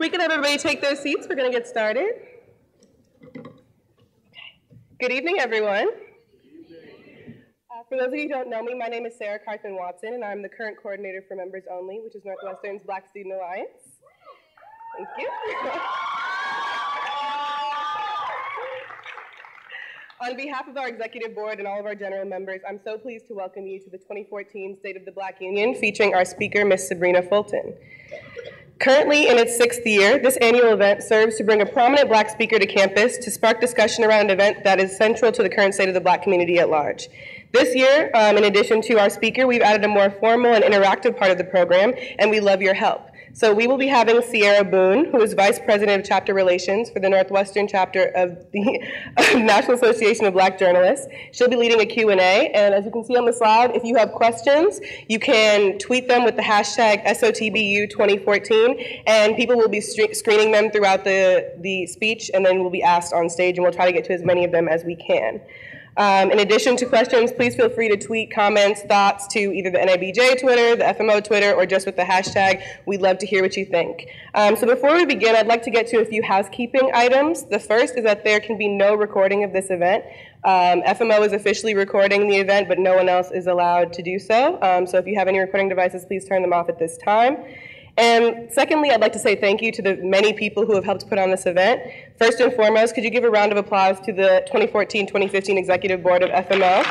We can have everybody take their seats. We're going to get started. Good evening, everyone. For those of you who don't know me, my name is Sarah Carthan Watson, and I'm the current coordinator for Members Only, which is Northwestern's Black Student Alliance. Thank you. On behalf of our executive board and all of our general members, I'm so pleased to welcome you to the 2014 State of the Black Union, featuring our speaker, Ms. Sybrina Fulton. Currently in its 6th year, this annual event serves to bring a prominent Black speaker to campus to spark discussion around an event that is central to the current state of the Black community at large. This year, in addition to our speaker, we've added a more formal and interactive part of the program, and we love your help. So we will be having Sierra Boone, who is Vice President of Chapter Relations for the Northwestern chapter of the National Association of Black Journalists. She'll be leading a Q&A, and as you can see on the slide, if you have questions, you can tweet them with the hashtag SOTBU2014, and people will be screening them throughout the speech, and then will be asked on stage, and we'll try to get to as many of them as we can. In addition to questions, please feel free to tweet comments, thoughts to either the NABJ Twitter, the FMO Twitter, or just with the hashtag. We'd love to hear what you think. So before we begin, I'd like to get to a few housekeeping items. The first is that there can be no recording of this event. FMO is officially recording the event, but no one else is allowed to do so. So if you have any recording devices, please turn them off at this time. And secondly, I'd like to say thank you to the many people who have helped put on this event. First and foremost, could you give a round of applause to the 2014-2015 Executive Board of FMO?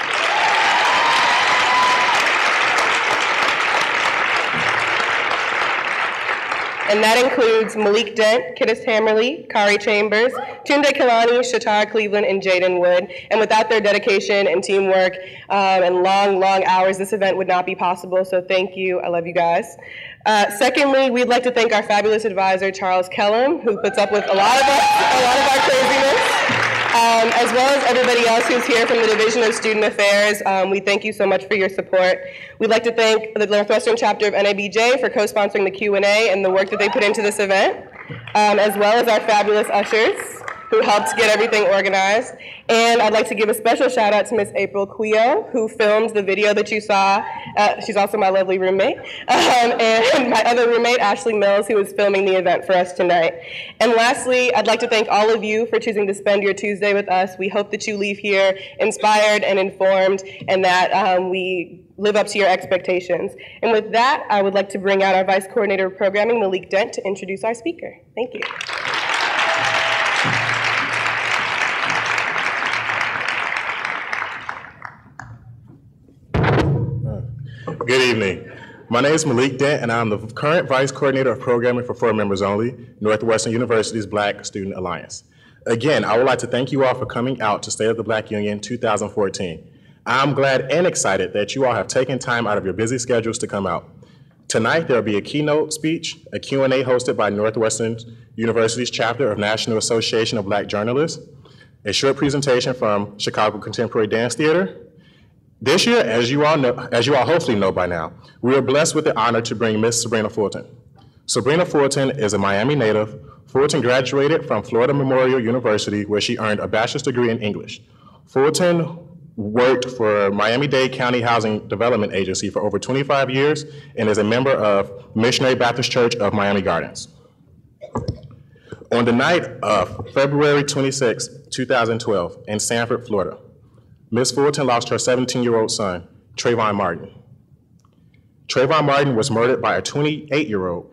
And that includes Malik Dent, Kittis Hammerly, Kari Chambers, Tunde Kalani, Shatara Cleveland, and Jaden Wood. And without their dedication and teamwork and long, long hours, this event would not be possible. So thank you. I love you guys. Secondly, we'd like to thank our fabulous advisor, Charles Kellum, who puts up with a lot of our craziness. As well as everybody else who's here from the Division of Student Affairs. We thank you so much for your support. We'd like to thank the Northwestern chapter of NABJ for co-sponsoring the Q&A and the work that they put into this event, as well as our fabulous ushers who helped get everything organized. And I'd like to give a special shout out to Miss April Quio, who filmed the video that you saw. She's also my lovely roommate. And my other roommate, Ashley Mills, who is filming the event for us tonight. And lastly, I'd like to thank all of you for choosing to spend your Tuesday with us. We hope that you leave here inspired and informed, and that we live up to your expectations. And with that, I would like to bring out our Vice Coordinator of Programming, Malik Dent, to introduce our speaker. Thank you. Good evening. My name is Malik Dent, and I'm the current Vice Coordinator of Programming for Members Only, Northwestern University's Black Student Alliance. Again, I would like to thank you all for coming out to State of the Black Union 2014. I'm glad and excited that you all have taken time out of your busy schedules to come out. Tonight, there will be a keynote speech, a Q&A hosted by Northwestern University's chapter of National Association of Black Journalists, a short presentation from Chicago Contemporary Dance Theater. This year, as you all hopefully know by now, we are blessed with the honor to bring Ms. Sybrina Fulton. Sybrina Fulton is a Miami native. Fulton graduated from Florida Memorial University, where she earned a bachelor's degree in English. Fulton worked for Miami-Dade County Housing Development Agency for over 25 years and is a member of Missionary Baptist Church of Miami Gardens. On the night of February 26, 2012, in Sanford, Florida, Ms. Fulton lost her 17-year-old son, Trayvon Martin. Trayvon Martin was murdered by a 28-year-old,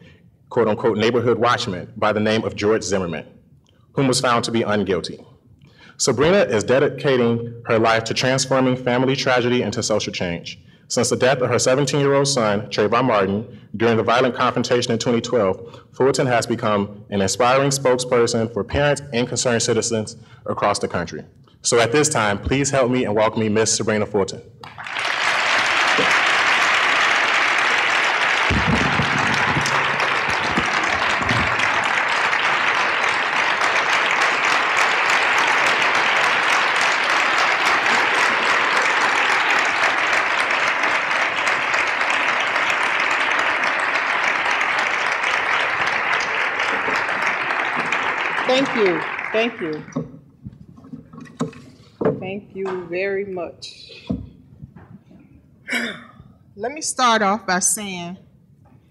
quote-unquote, neighborhood watchman by the name of George Zimmerman, whom was found to be unguilty. Sybrina is dedicating her life to transforming family tragedy into social change. Since the death of her 17-year-old son, Trayvon Martin, during the violent confrontation in 2012, Fulton has become an inspiring spokesperson for parents and concerned citizens across the country. So at this time, please help me and welcome me, Ms. Sybrina Fulton. Thank you. Thank you. Thank you very much. Let me start off by saying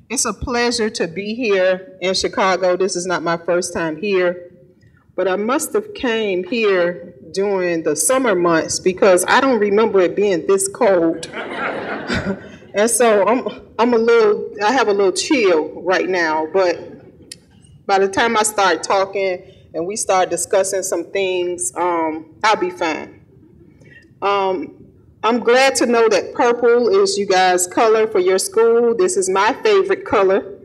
It's a pleasure to be here in Chicago. This is not my first time here, but I must have came here during the summer months because I don't remember it being this cold. And so I have a little chill right now, but by the time I start talking and we start discussing some things, I'll be fine. I'm glad to know that purple is you guys' color for your school. This is my favorite color.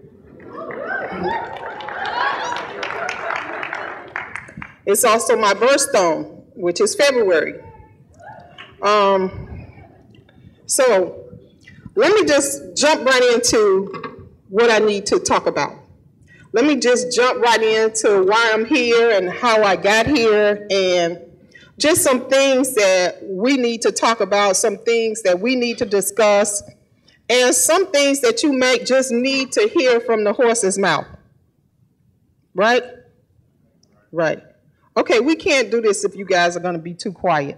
It's also my birthstone, which is February. So let me just jump right into what I need to talk about. Let me just jump right into why I'm here and how I got here, and just some things that we need to talk about, some things that we need to discuss, and some things that you may just need to hear from the horse's mouth. Right? Right. Okay, we can't do this if you guys are going to be too quiet.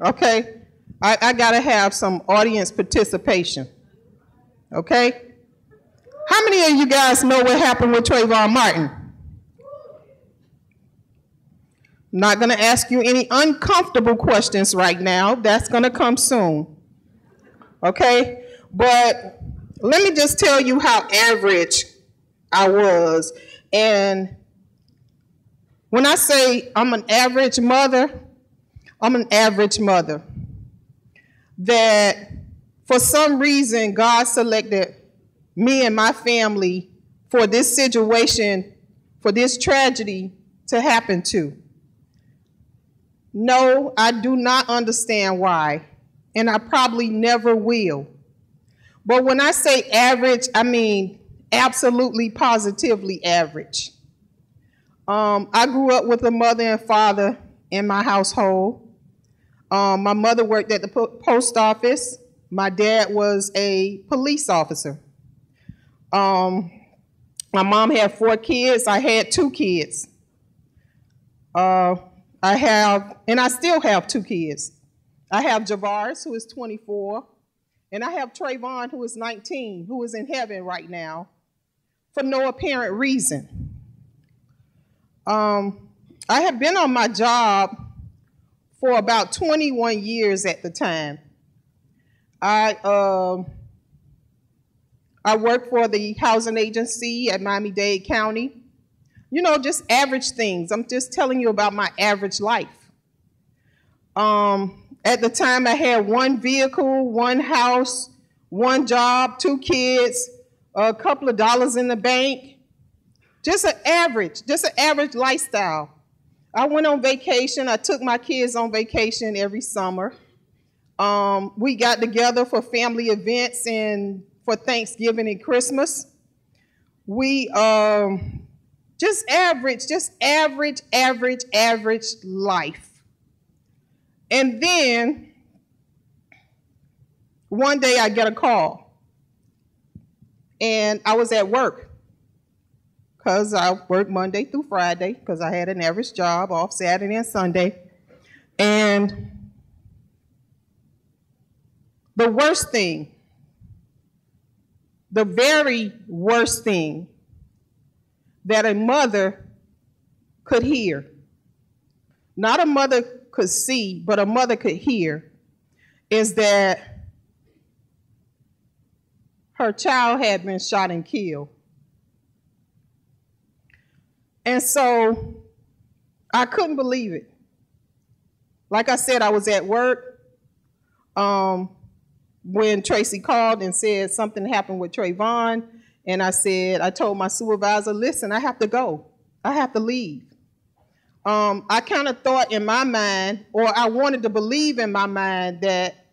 Okay? I got to have some audience participation. Okay? How many of you guys know what happened with Trayvon Martin? I'm not going to ask you any uncomfortable questions right now. That's going to come soon. Okay? But let me just tell you how average I was. And when I say I'm an average mother, I'm an average mother. That for some reason, God selected me and my family for this situation, for this tragedy to happen to. No, I do not understand why, and I probably never will. But when I say average, I mean absolutely, positively average. I grew up with a mother and father in my household. My mother worked at the post office. My dad was a police officer. My mom had 4 kids. I had 2 kids. I still have 2 kids. I have Javaris, who is 24, and I have Trayvon, who is 19, who is in heaven right now for no apparent reason. I had been on my job for about 21 years at the time. I worked for the housing agency at Miami-Dade County. You know, just average things. I'm just telling you about my average life. At the time, I had 1 vehicle, 1 house, 1 job, 2 kids, a couple of dollars in the bank. Just an average lifestyle. I went on vacation. I took my kids on vacation every summer. We got together for family events and for Thanksgiving and Christmas. We just average life. And then one day I get a call, and I was at work because I worked Monday through Friday because I had an average job, off Saturday and Sunday. And the worst thing, the very worst thing that a mother could hear, not a mother could see, but a mother could hear, is that her child had been shot and killed. And so I couldn't believe it. Like I said, I was at work when Tracy called and said something happened with Trayvon. And I told my supervisor, listen, I have to go. I have to leave. I kind of thought in my mind, or I wanted to believe in my mind, that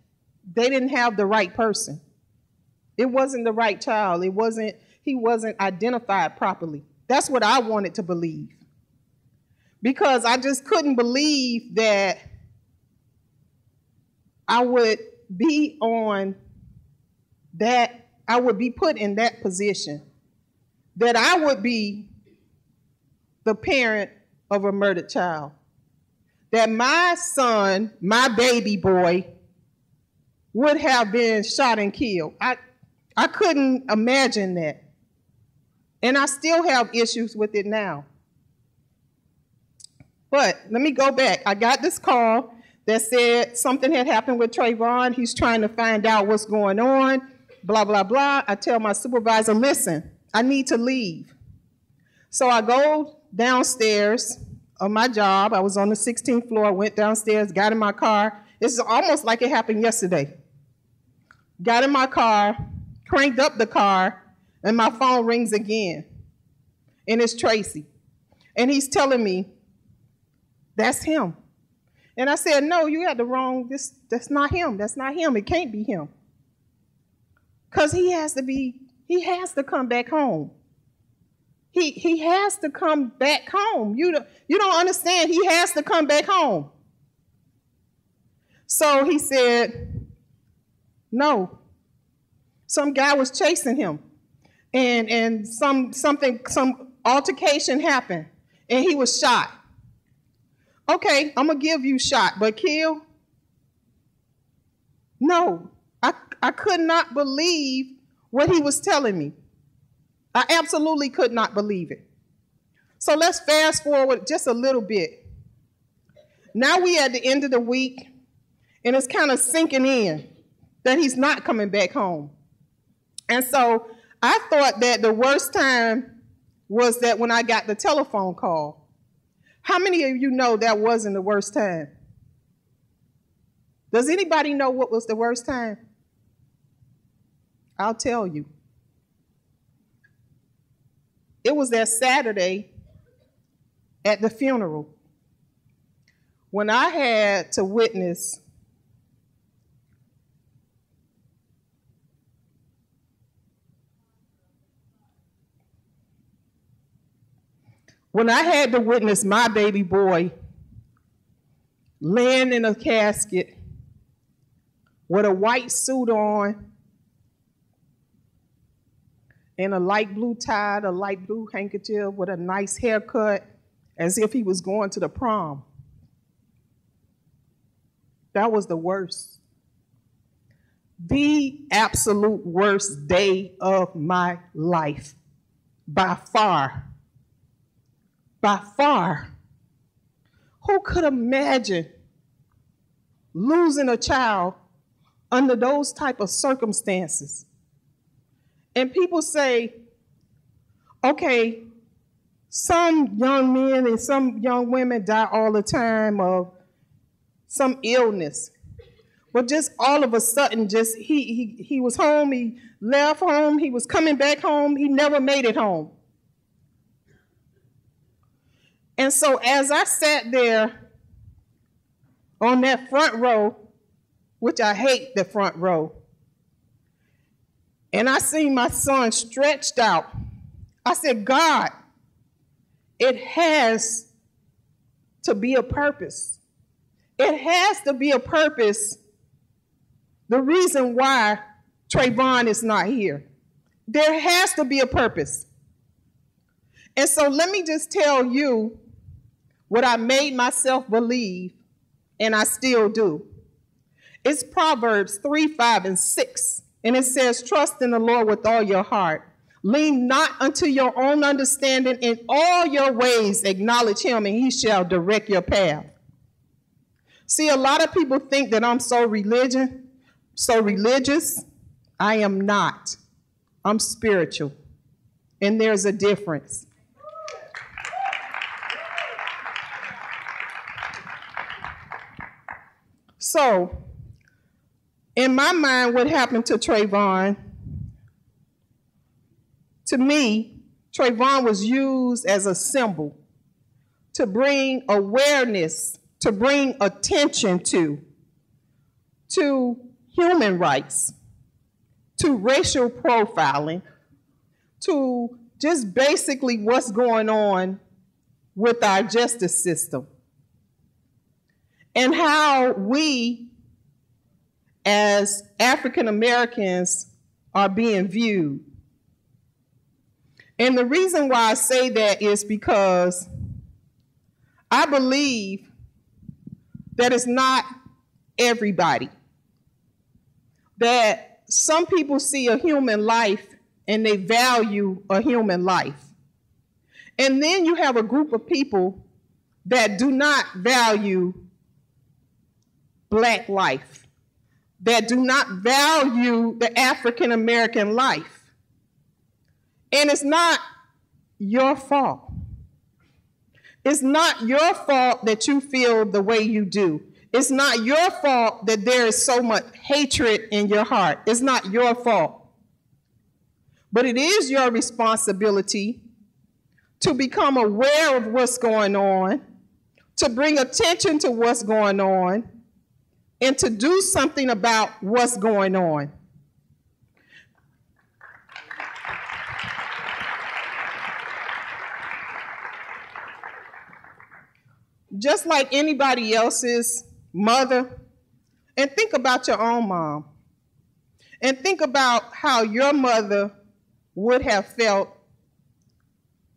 they didn't have the right person. It wasn't the right child. He wasn't identified properly. That's what I wanted to believe. Because I just couldn't believe that I would be put in that position, that I would be the parent of a murdered child, that my son, my baby boy, would have been shot and killed. I couldn't imagine that. And I still have issues with it now. But let me go back. I got this call that said something had happened with Trayvon. He's trying to find out what's going on, blah, blah, blah. I tell my supervisor, listen, I need to leave. So I go downstairs of my job. I was on the 16th floor, went downstairs, got in my car. It's almost like it happened yesterday. Got in my car, cranked up the car, and my phone rings again. And it's Tracy. And he's telling me, that's him. And I said, no, you got the wrong, that's not him. That's not him. It can't be him. Because he has to come back home. He has to come back home. You don't understand. He has to come back home. So he said, no. Some guy was chasing him. And some altercation happened. And he was shot. Okay, I'm going to give you shot, but kill? No. I could not believe what he was telling me. I absolutely could not believe it. So let's fast forward just a little bit. Now we at the end of the week, and it's kind of sinking in that he's not coming back home. And so I thought that the worst time was that when I got the telephone call. How many of you know that wasn't the worst time? Does anybody know what was the worst time? I'll tell you. It was that Saturday at the funeral when I had to witness my baby boy laying in a casket with a white suit on and a light blue tie, a light blue handkerchief with a nice haircut, as if he was going to the prom. That was the worst. The absolute worst day of my life, by far. By far. Who could imagine losing a child under those type of circumstances? And people say, okay, some young men and some young women die all the time of some illness. But just all of a sudden, just he was home, he left home, he was coming back home, he never made it home. And so as I sat there on that front row, which I hate the front row, and I seen my son stretched out, I said, God, it has to be a purpose. It has to be a purpose. The reason why Trayvon is not here. There has to be a purpose. And so let me just tell you what I made myself believe, and I still do. It's Proverbs 3, 5, and 6. And it says, trust in the Lord with all your heart. Lean not unto your own understanding. In all your ways acknowledge him, and he shall direct your path. See, a lot of people think that I'm so religious. I am not. I'm spiritual. And there's a difference. So, in my mind, what happened to Trayvon, to me, Trayvon was used as a symbol to bring awareness, to bring attention to human rights, to racial profiling, to just basically what's going on with our justice system, and how we as African Americans are being viewed. And the reason why I say that is because I believe that it's not everybody. That some people see a human life and they value a human life. And then you have a group of people that do not value Black life, that do not value the African American life. And it's not your fault. It's not your fault that you feel the way you do. It's not your fault that there is so much hatred in your heart. It's not your fault. But it is your responsibility to become aware of what's going on, to bring attention to what's going on, and to do something about what's going on. Just like anybody else's mother, and think about your own mom, and think about how your mother would have felt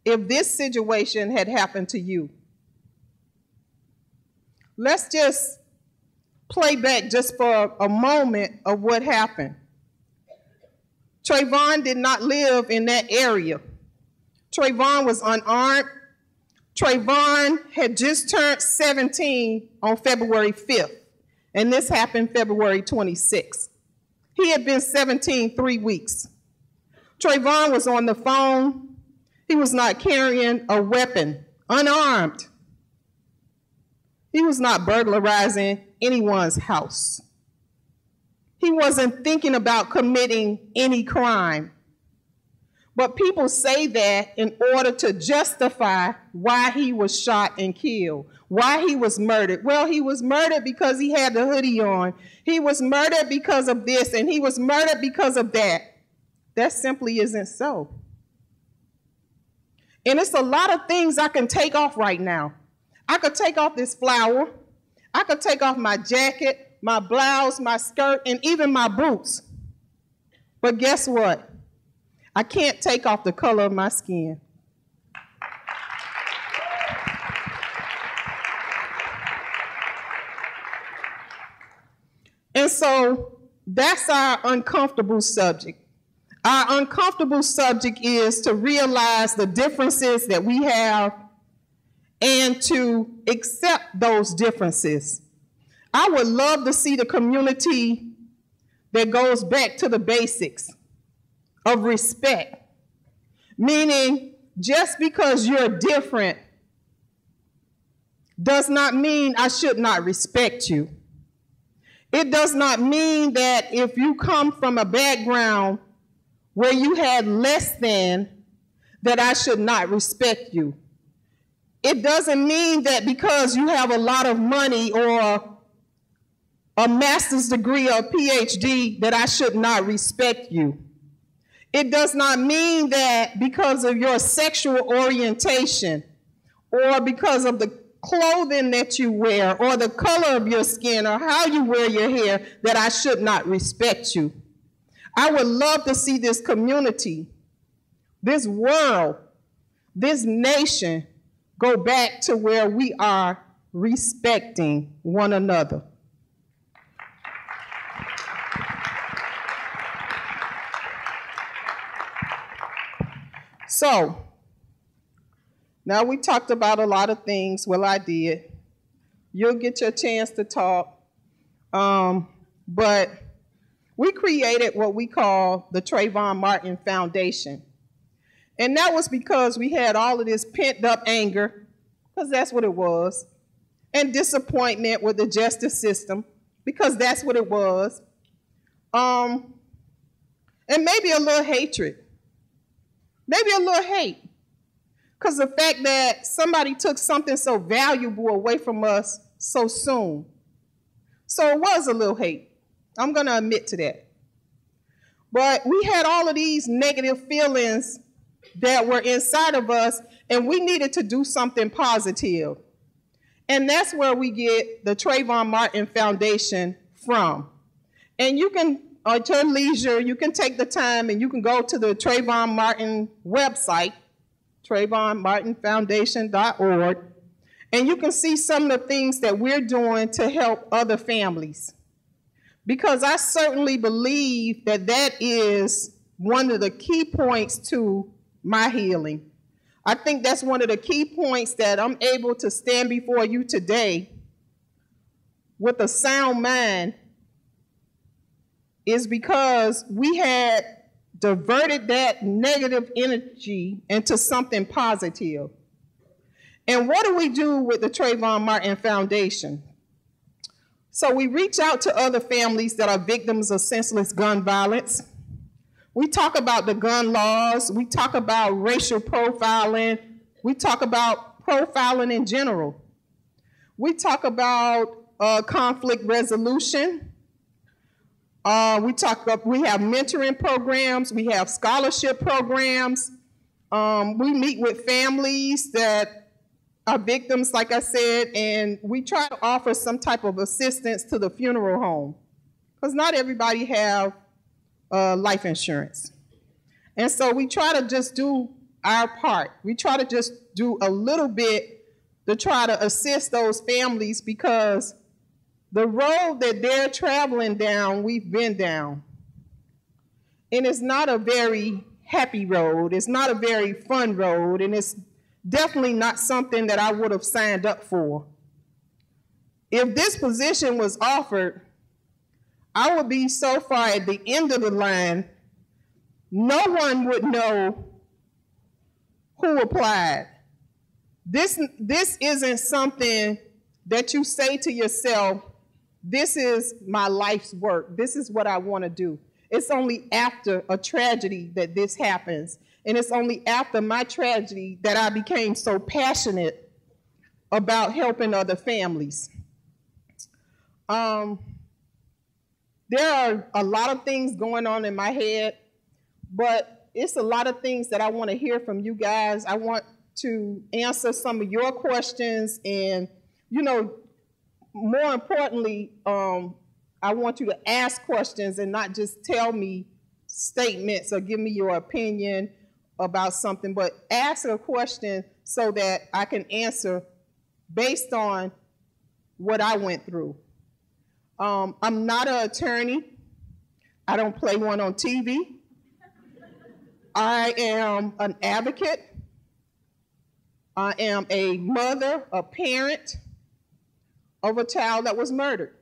if this situation had happened to you. Let's just play back just for a moment of what happened. Trayvon did not live in that area. Trayvon was unarmed. Trayvon had just turned 17 on February 5th, and this happened February 26th. He had been 17 3 weeks. Trayvon was on the phone. He was not carrying a weapon, unarmed. He was not burglarizing anyone's house. He wasn't thinking about committing any crime. But people say that in order to justify why he was shot and killed, why he was murdered. Well, he was murdered because he had the hoodie on. He was murdered because of this, and he was murdered because of that. That simply isn't so. And it's a lot of things I can take off right now. I could take off this flower. I could take off my jacket, my blouse, my skirt, and even my boots. But guess what? I can't take off the color of my skin. And so that's our uncomfortable subject. Our uncomfortable subject is to realize the differences that we have and to accept those differences. I would love to see the community that goes back to the basics of respect, meaning just because you're different does not mean I should not respect you. It does not mean that if you come from a background where you had less than, that I should not respect you. It doesn't mean that because you have a lot of money or a master's degree or a PhD that I should not respect you. It does not mean that because of your sexual orientation or because of the clothing that you wear or the color of your skin or how you wear your hair that I should not respect you. I would love to see this community, this world, this nation go back to where we are respecting one another. So, now we talked about a lot of things. Well, I did. You'll get your chance to talk. But we created what we call the Trayvon Martin Foundation. And that was because we had all of this pent up anger, because that's what it was, and disappointment with the justice system, because that's what it was, and maybe a little hatred. Maybe a little hate, because the fact that somebody took something so valuable away from us so soon. So it was a little hate. I'm going to admit to that. But we had all of these negative feelings that were inside of us, and we needed to do something positive. And that's where we get the Trayvon Martin Foundation from. And you can, at your leisure, you can take the time and you can go to the Trayvon Martin website, TrayvonMartinFoundation.org, and you can see some of the things that we're doing to help other families. because I certainly believe that that is one of the key points to my healing. I think that's one of the key points that I'm able to stand before you today with a sound mind, is because we had diverted that negative energy into something positive. And what do we do with the Trayvon Martin Foundation? So we reach out to other families that are victims of senseless gun violence. We talk about the gun laws. We talk about racial profiling. We talk about profiling in general. We talk about conflict resolution. We have mentoring programs. We have scholarship programs. We meet with families that are victims, like I said, and we try to offer some type of assistance to the funeral home, because not everybody have life insurance. And so we try to just do our part. We try to just do a little bit to try to assist those families, because the road that they're traveling down, we've been down. And it's not a very happy road. It's not a very fun road. And it's definitely not something that I would have signed up for. If this position was offered, I would be so far at the end of the line, no one would know who applied. This isn't something that you say to yourself, this is my life's work. This is what I want to do. It's only after a tragedy that this happens. And it's only after my tragedy that I became so passionate about helping other families. There are a lot of things going on in my head, but it's a lot of things that I want to hear from you guys. I want to answer some of your questions, and, you know, more importantly, I want you to ask questions and not just tell me statements or give me your opinion about something, but ask a question so that I can answer based on what I went through. I'm not an attorney. I don't play one on TV. I am an advocate. I am a mother, a parent of a child that was murdered.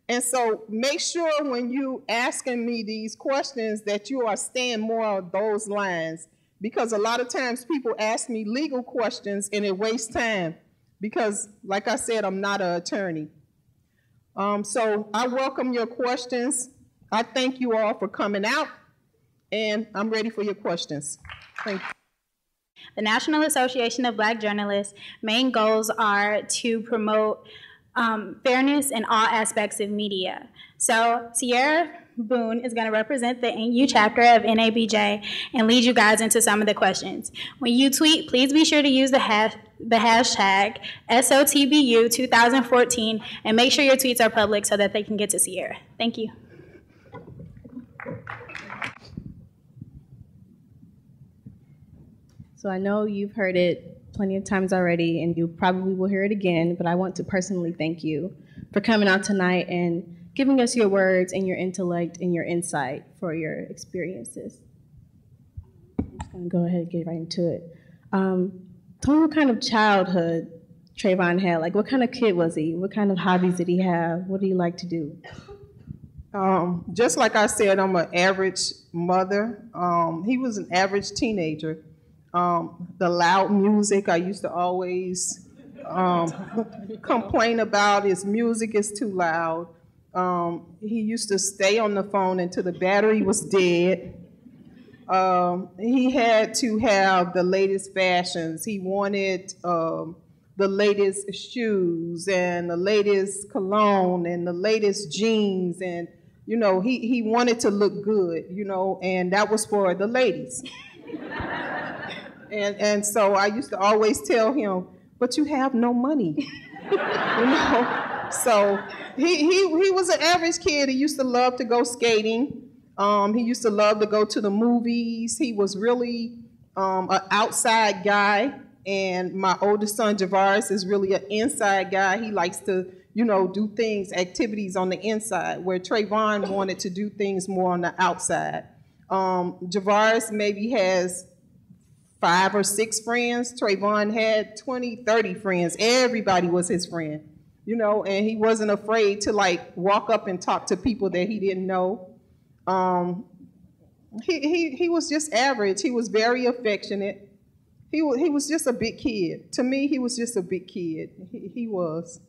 And so make sure when you asking me these questions that you are staying more on those lines, because a lot of times people ask me legal questions and it wastes time, because like I said, I'm not an attorney. So I welcome your questions. I thank you all for coming out, and I'm ready for your questions. Thank you. The National Association of Black Journalists' main goals are to promote fairness in all aspects of media. So Sierra Boone is going to represent the NU chapter of NABJ and lead you guys into some of the questions. When you tweet, please be sure to use the hashtag SOTBU2014 and make sure your tweets are public so that they can get to Sierra. Thank you. So I know you've heard it plenty of times already, and you probably will hear it again, but I want to personally thank you for coming out tonight and giving us your words and your intellect and your insight for your experiences. I'm just going to go ahead and get right into it. Tell me what kind of childhood Trayvon had. Like, what kind of kid was he? What kind of hobbies did he have? What did he like to do? Just like I said, I'm an average mother. He was an average teenager. The loud music, I used to always complain about his music is too loud. He used to stay on the phone until the battery was dead. He had to have the latest fashions. He wanted the latest shoes and the latest cologne and the latest jeans, and you know, he wanted to look good, you know, and that was for the ladies. And so I used to always tell him, but you have no money, you know. So he was an average kid. He used to love to go skating. He used to love to go to the movies. He was really an outside guy. And my oldest son, Javaris, is really an inside guy. He likes to, do things, activities on the inside, where Trayvon wanted to do things more on the outside. Javaris maybe has 5 or 6 friends. Trayvon had 20, 30 friends. Everybody was his friend, and he wasn't afraid to like walk up and talk to people that he didn't know. He was just average. He was very affectionate. He was just a big kid. To me, he was just a big kid. He was.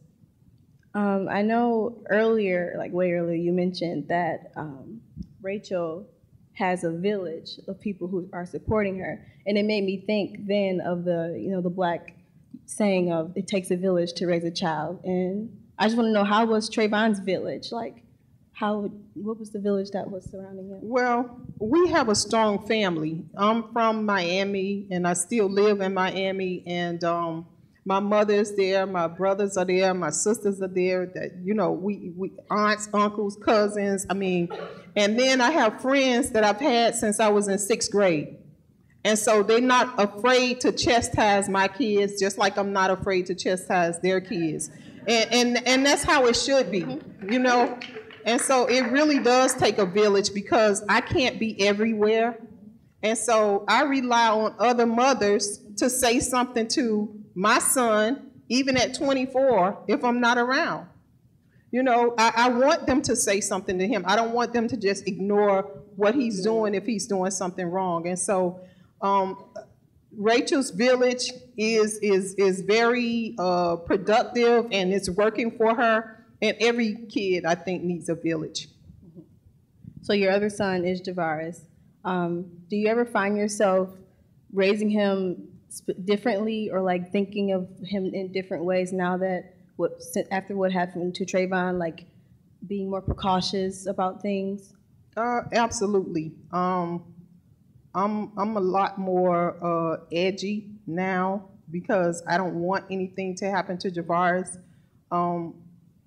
I know earlier, like way earlier, you mentioned that Rachel has a village of people who are supporting her, and it made me think then of the Black saying of "it takes a village to raise a child," and I just want to know, how was Trayvon's village? Like, what was the village that was surrounding him? Well, we have a strong family. I'm from Miami, and I still live in Miami, and my mother's there, my brothers are there, my sisters are there, that, we aunts, uncles, cousins, and then I have friends that I've had since I was in 6th grade. And so they're not afraid to chastise my kids, just like I'm not afraid to chastise their kids. And that's how it should be, And so it really does take a village, because I can't be everywhere. And so I rely on other mothers to say something to my son, even at 24, if I'm not around. I want them to say something to him. I don't want them to just ignore what he's doing if he's doing something wrong. And so Rachel's village is very productive, and it's working for her. And every kid, I think, needs a village. So your other son is Javaris. Do you ever find yourself raising him differently, or like thinking of him in different ways now that after what happened to Trayvon, like being more precautious about things? Absolutely. I'm a lot more edgy now, because I don't want anything to happen to Javaris.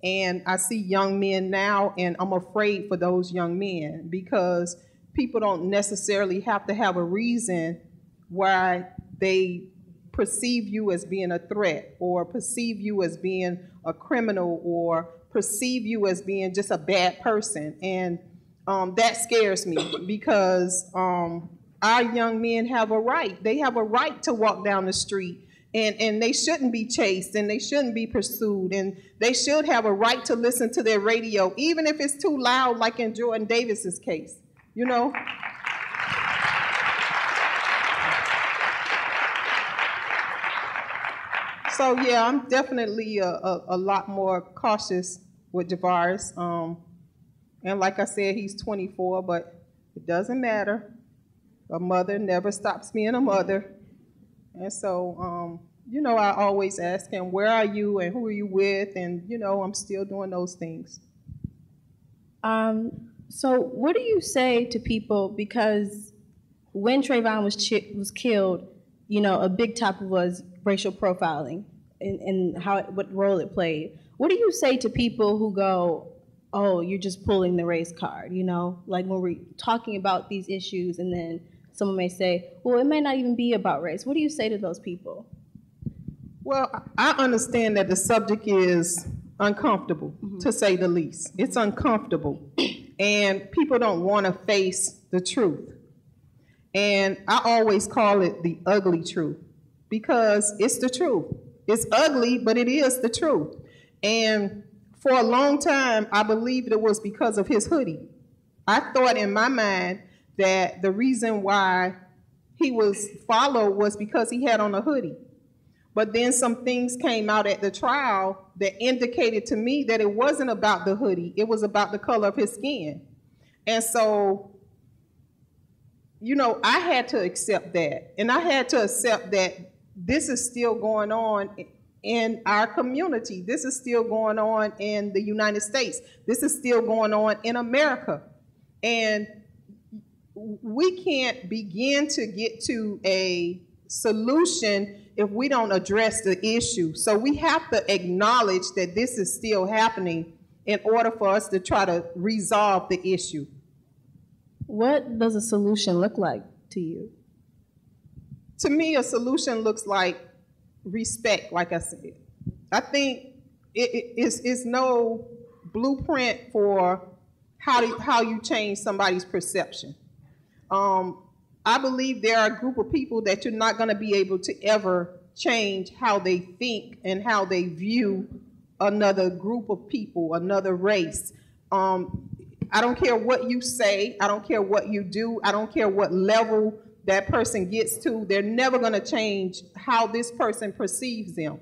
And I see young men now, and I'm afraid for those young men, because people don't necessarily have to have a reason why they perceive you as being a threat, or perceive you as being a criminal, or perceive you as being just a bad person. And that scares me, because our young men have a right. They have a right to walk down the street, and they shouldn't be chased, and they shouldn't be pursued, and they should have a right to listen to their radio, even if it's too loud, like in Jordan Davis's case, So yeah, I'm definitely a lot more cautious with Javaris. And like I said, he's 24, but it doesn't matter. A mother never stops being a mother. And so, I always ask him, where are you and who are you with? And, I'm still doing those things. So what do you say to people, because when Trayvon was killed, a big topic was racial profiling and what role it played. What do you say to people who go, oh, you're just pulling the race card, like when we're talking about these issues, and then someone may say, well, it may not even be about race. What do you say to those people? Well, I understand that the subject is uncomfortable, to say the least. It's uncomfortable, and people don't want to face the truth. And I always call it the ugly truth, because it's the truth. It's ugly, but it is the truth. And for a long time, I believed it was because of his hoodie. I thought in my mind that the reason why he was followed was because he had on a hoodie. But then some things came out at the trial that indicated to me that it wasn't about the hoodie. It was about the color of his skin. And so, I had to accept that. And I had to accept that this is still going on in our community. This is still going on in the United States. This is still going on in America. And we can't begin to get to a solution if we don't address the issue. So we have to acknowledge that this is still happening in order for us to try to resolve the issue. What does a solution look like to you? To me, a solution looks like respect, like I said. I think it's no blueprint for how you change somebody's perception. I believe there are a group of people that you're not going to be able to ever change how they think and how they view another group of people, another race. I don't care what you say. I don't care what you do. I don't care what level that person gets to. They're never going to change how this person perceives them.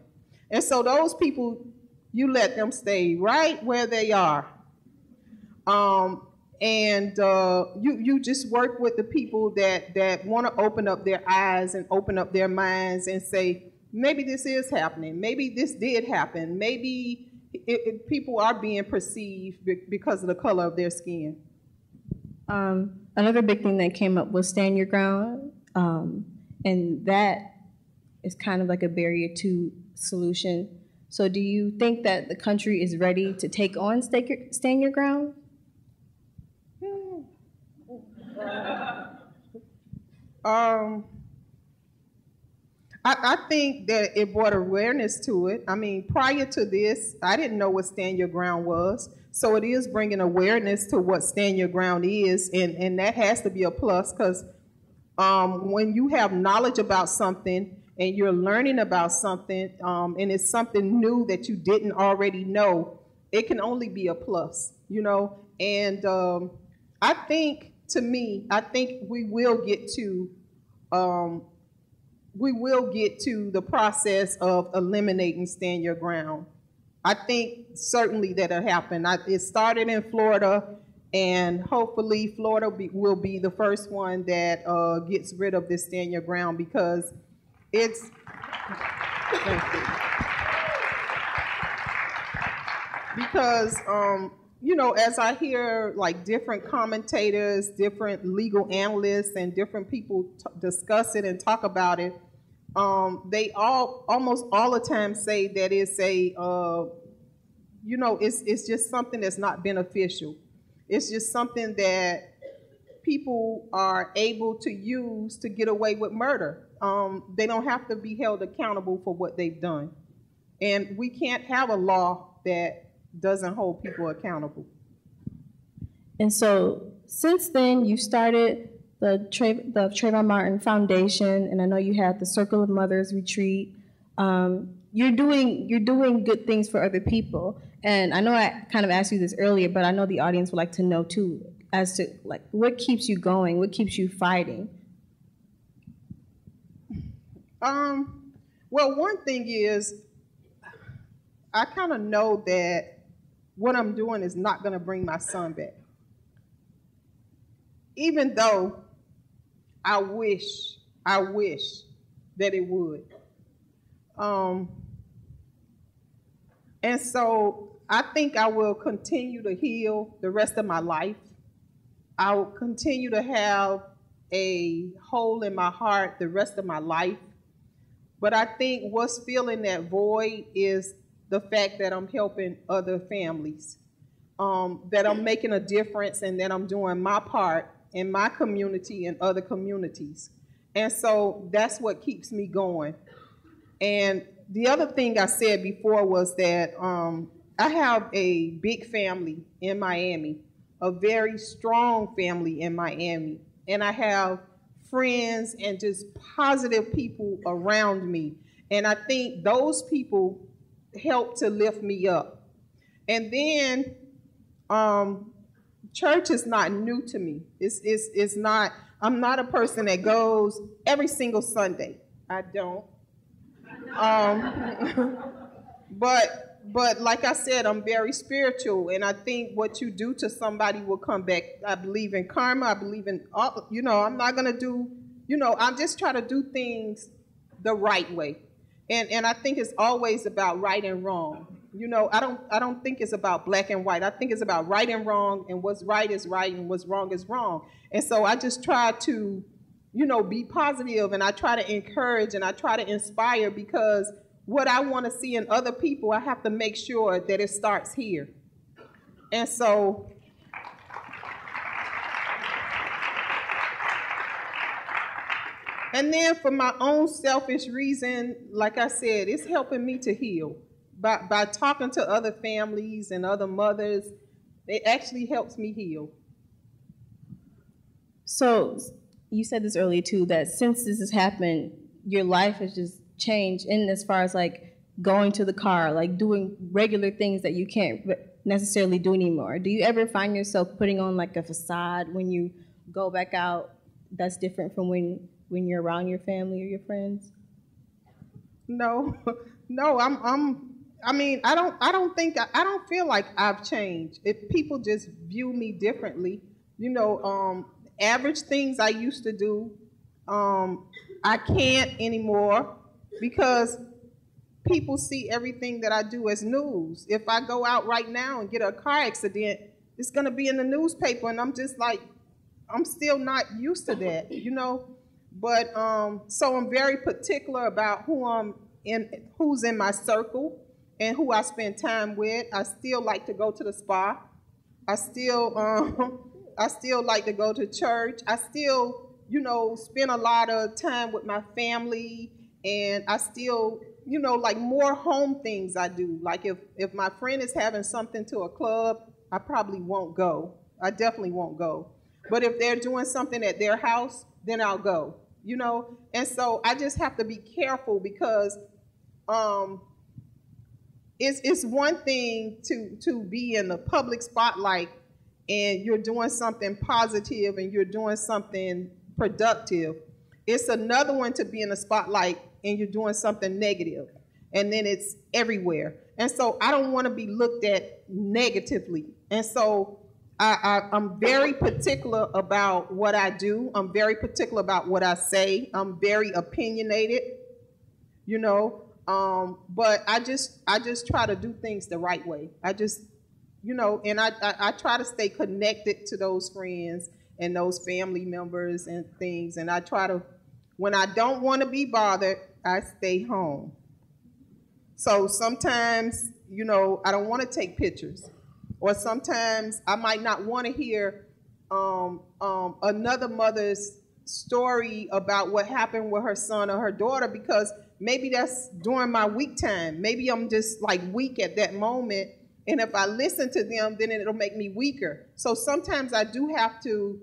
And so those people, you let them stay right where they are. You just work with the people that want to open up their eyes and open up their minds and say, maybe this is happening. Maybe this did happen. Maybe people are being perceived because of the color of their skin. Another big thing that came up was stand your ground. And that is kind of like a barrier to solution. So do you think that the country is ready to take on stand your ground? I think that it brought awareness to it. I mean, prior to this, I didn't know what stand your ground was. So it is bringing awareness to what stand your ground is, and that has to be a plus, because when you have knowledge about something and you're learning about something, and it's something new that you didn't already know, it can only be a plus, you know? And I think we will get to the process of eliminating stand your ground. I think certainly that'll happen. It started in Florida, and hopefully Florida will be the first one that gets rid of this stand your ground, because it's because you know, as I hear like different commentators, different legal analysts, and different people discuss it and talk about it, they almost all the time say that it's you know, it's just something that's not beneficial. It's just something that people are able to use to get away with murder. They don't have to be held accountable for what they've done. And we can't have a law that doesn't hold people accountable. And so since then, you started the Trayvon Martin Foundation, and I know you had the Circle of Mothers retreat. You're doing good things for other people. And I know I kind of asked you this earlier, but I know the audience would like to know too, as to like what keeps you going, what keeps you fighting. Well, one thing is, I kind of know that what I'm doing is not going to bring my son back. Even though I wish that it would. And so I think I will continue to heal the rest of my life. I will continue to have a hole in my heart the rest of my life. But I think what's filling that void is the fact that I'm helping other families, that I'm making a difference, and that I'm doing my part in my community and other communities. And so that's what keeps me going. And the other thing I said before was that I have a big family in Miami, a very strong family in Miami. And I have friends and just positive people around me. And I think those people help to lift me up. And then church is not new to me. It's not, I'm not a person that goes every single Sunday. I don't. But like I said, I'm very spiritual, and I think what you do to somebody will come back. I believe in karma. I believe in, you know, I'm not gonna do, you know, I'm just trying to do things the right way. And I think it's always about right and wrong. You know, I don't think it's about black and white. I think it's about right and wrong, and what's right is right and what's wrong is wrong. And so I just try to, you know, be positive, and I try to encourage, and I try to inspire, because what I want to see in other people, I have to make sure that it starts here. And so and then for my own selfish reason, like I said, it's helping me to heal. by talking to other families and other mothers, it actually helps me heal. So you said this earlier too, that since this has happened, your life has just changed in as far as like going to the car, like doing regular things that you can't necessarily do anymore. Do you ever find yourself putting on like a facade when you go back out that's different from when you're around your family or your friends? No, no, I don't feel like I've changed. If people just view me differently, average things I used to do, I can't anymore because people see everything that I do as news. If I go out right now and get a car accident, it's going to be in the newspaper, and I'm just like, I'm still not used to that, But so I'm very particular about who's in my circle and who I spend time with. I still like to go to the spa. I still like to go to church. I still, spend a lot of time with my family, and I still, like more home things I do. Like if my friend is having something to a club, I probably won't go. I definitely won't go. But if they're doing something at their house, then I'll go, And so I just have to be careful because it's one thing to be in the public spotlight and you're doing something positive and you're doing something productive. It's another one to be in the spotlight and you're doing something negative, and then it's everywhere. And so I don't want to be looked at negatively. And so I'm very particular about what I do. I'm very particular about what I say. I'm very opinionated, but I just try to do things the right way. I just, and I try to stay connected to those friends and those family members and things. And I try to, when I don't want to be bothered, I stay home. So sometimes, I don't want to take pictures. Or sometimes I might not want to hear another mother's story about what happened with her son or her daughter, because maybe that's during my weak time. Maybe I'm just like weak at that moment. And if I listen to them, then it'll make me weaker. So sometimes I do have to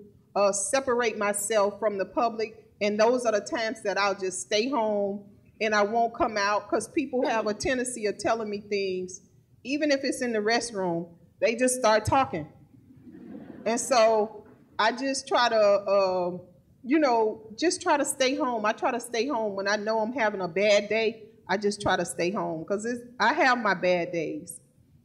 separate myself from the public. And those are the times that I'll just stay home and I won't come out, because people have a tendency of telling me things, even if it's in the restroom. They just start talking. And so I just try to, just try to stay home. I try to stay home when I know I'm having a bad day. I just try to stay home because I have my bad days.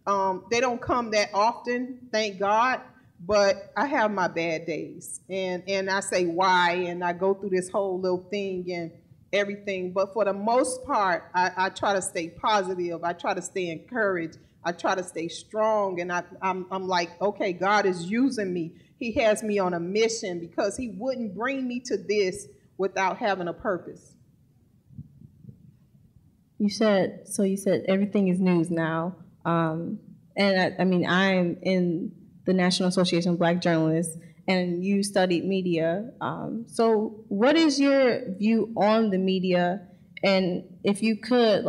They don't come that often, thank God, but I have my bad days. And I say why, and I go through this whole little thing and everything. But for the most part, I try to stay positive. I try to stay encouraged. I try to stay strong, and I'm like, okay, God is using me. He has me on a mission because he wouldn't bring me to this without having a purpose. You said everything is news now. And I'm in the National Association of Black Journalists, and you studied media. So what is your view on the media? And if you could,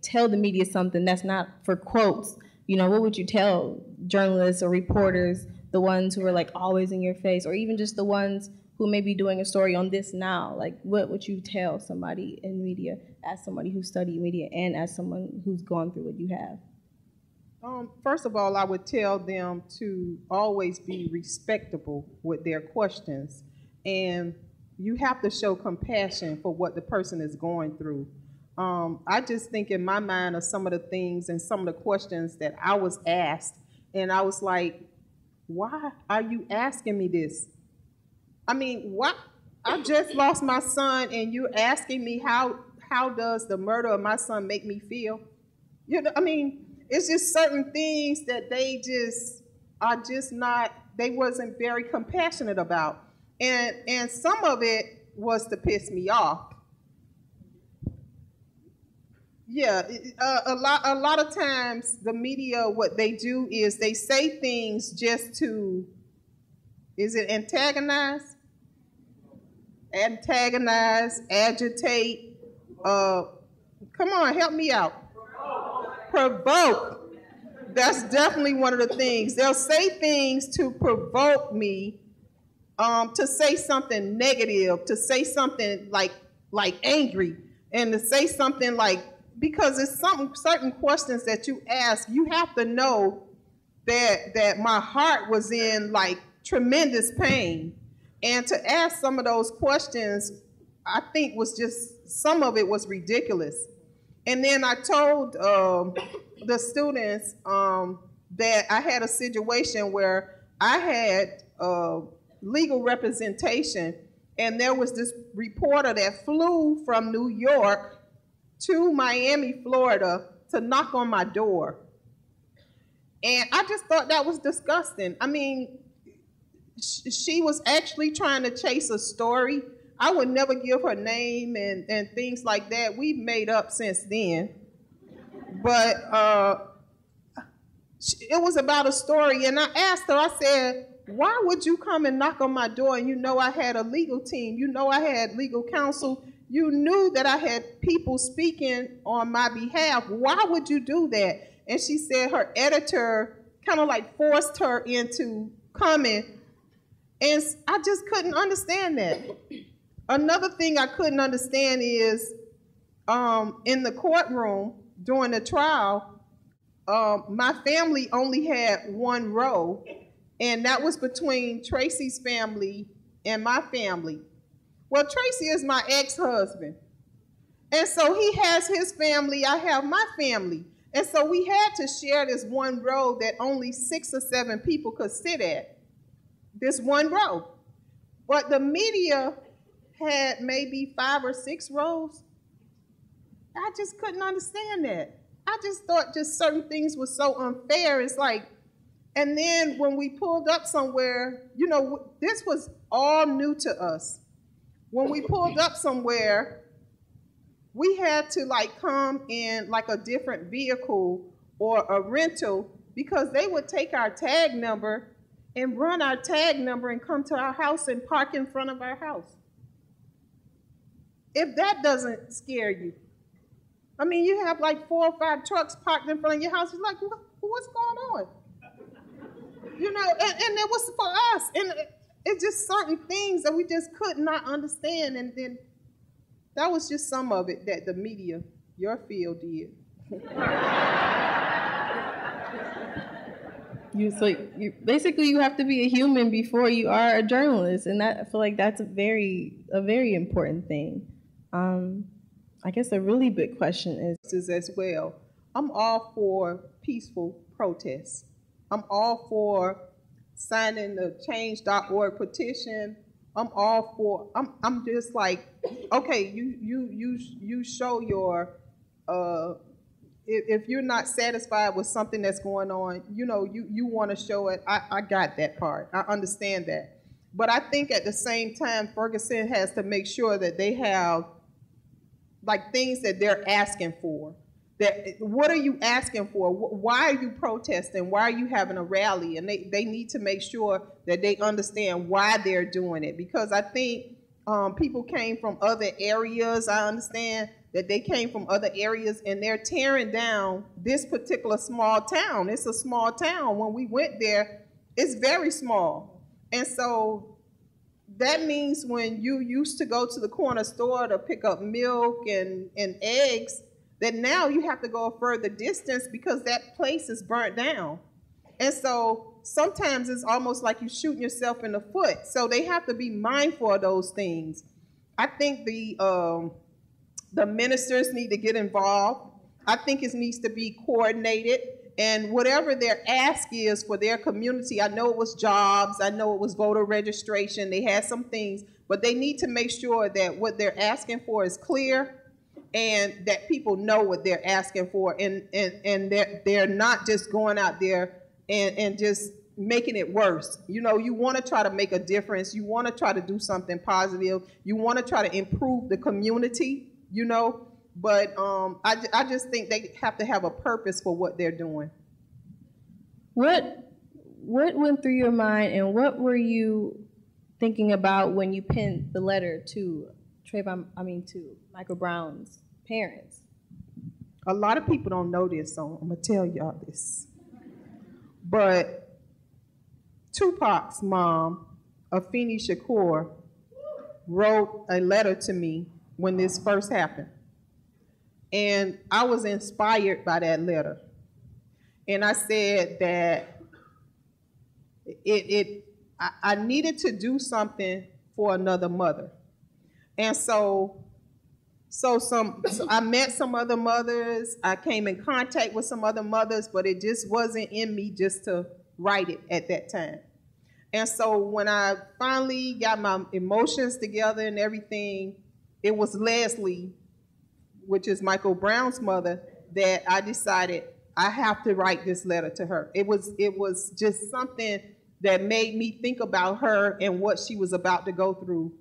tell the media something that's not for quotes, what would you tell journalists or reporters, the ones who are always in your face, or even just the ones who may be doing a story on this now? What would you tell somebody in media, as somebody who studied media and as someone who's gone through what you have? First of all, I would tell them to always be respectable with their questions, and you have to show compassion for what the person is going through. I just think in my mind of some of the things and some of the questions that I was asked, and I was like, why are you asking me this? I mean, what? I just lost my son, and you're asking me how does the murder of my son make me feel? It's just certain things that they just are just not, they wasn't very compassionate about. And some of it was to piss me off. Yeah, a lot of times the media, what they do is they say things just to, is it antagonize? Antagonize, agitate. Come on, help me out. Provoke. That's definitely one of the things. They'll say things to provoke me, to say something negative, to say something like angry, and to say something like, because it's certain questions that you ask, you have to know that my heart was in like tremendous pain. And to ask some of those questions, I think was just, some of it was ridiculous. And then I told the students that I had a situation where I had legal representation, and there was this reporter that flew from New York to Miami, Florida to knock on my door. And I just thought that was disgusting. I mean, she was actually trying to chase a story. I would never give her name and things like that. We've made up since then. But it was about a story, and I asked her, I said, why would you come and knock on my door? And you know I had a legal team. You know I had legal counsel. You knew that I had people speaking on my behalf. Why would you do that? And she said her editor kind of like forced her into coming. And I just couldn't understand that. Another thing I couldn't understand is in the courtroom during the trial, my family only had one row, and that was between Tracy's family and my family. Well, Tracy is my ex-husband. And so he has his family, I have my family. And so we had to share this one row that only 6 or 7 people could sit at, this one row. But the media had maybe 5 or 6 rows. I just couldn't understand that. I just thought just certain things were so unfair. It's like, and then when we pulled up somewhere, you know, this was all new to us. When we pulled up somewhere, we had to like come in like a different vehicle or a rental, because they would take our tag number and run our tag number and come to our house and park in front of our house. If that doesn't scare you. I mean, you have like 4 or 5 trucks parked in front of your house. It's like, what's going on? You know, and it was for us. And it's just certain things that we just could not understand. And then that was just some of it that the media, your field, did. Basically you have to be a human before you are a journalist, and I feel like that's a very important thing. I guess a really big question is as well. I'm all for peaceful protests. I'm all for signing the change.org petition. I'm all for. I'm just like, okay, you show your. If you're not satisfied with something that's going on, you know, you want to show it. I got that part. I understand that. But I think at the same time, Ferguson has to make sure that they have like things that they're asking for. That what are you asking for? Why are you protesting? Why are you having a rally? And they need to make sure that they understand why they're doing it. Because I think people came from other areas. I understand that they came from other areas, and they're tearing down this particular small town. It's a small town. When we went there, it's very small. And so that means when you used to go to the corner store to pick up milk and eggs, that now you have to go a further distance because that place is burnt down. And so sometimes it's almost like you're shooting yourself in the foot. So they have to be mindful of those things. I think the ministers need to get involved. I think it needs to be coordinated. And whatever their ask is for their community, I know it was jobs, I know it was voter registration, they had some things, but they need to make sure that what they're asking for is clear and that people know what they're asking for, and they're not just going out there and just making it worse. You know, you want to try to make a difference. You want to try to do something positive. You want to try to improve the community, you know. But I just think they have to have a purpose for what they're doing. What went through your mind, and what were you thinking about when you penned the letter to to Michael Brown's parents? A lot of people don't know this, so I'm gonna tell y'all this. But Tupac's mom, Afeni Shakur, wrote a letter to me when this first happened. And I was inspired by that letter. And I said that I needed to do something for another mother. And so I met some other mothers. I came in contact with some other mothers, but it just wasn't in me just to write it at that time. And so when I finally got my emotions together and everything, it was Leslie, which is Michael Brown's mother, that I decided I have to write this letter to her. It was just something that made me think about her and what she was about to go through,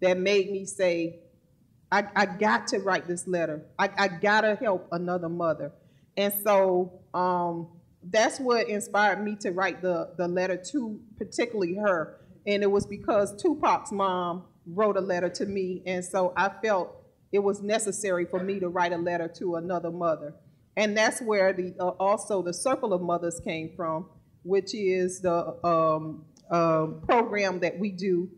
that made me say, I got to write this letter. I gotta help another mother. And so that's what inspired me to write the letter to particularly her. And it was because Tupac's mom wrote a letter to me, and so I felt it was necessary for me to write a letter to another mother. And that's where also the Circle of Mothers came from, which is the program that we do.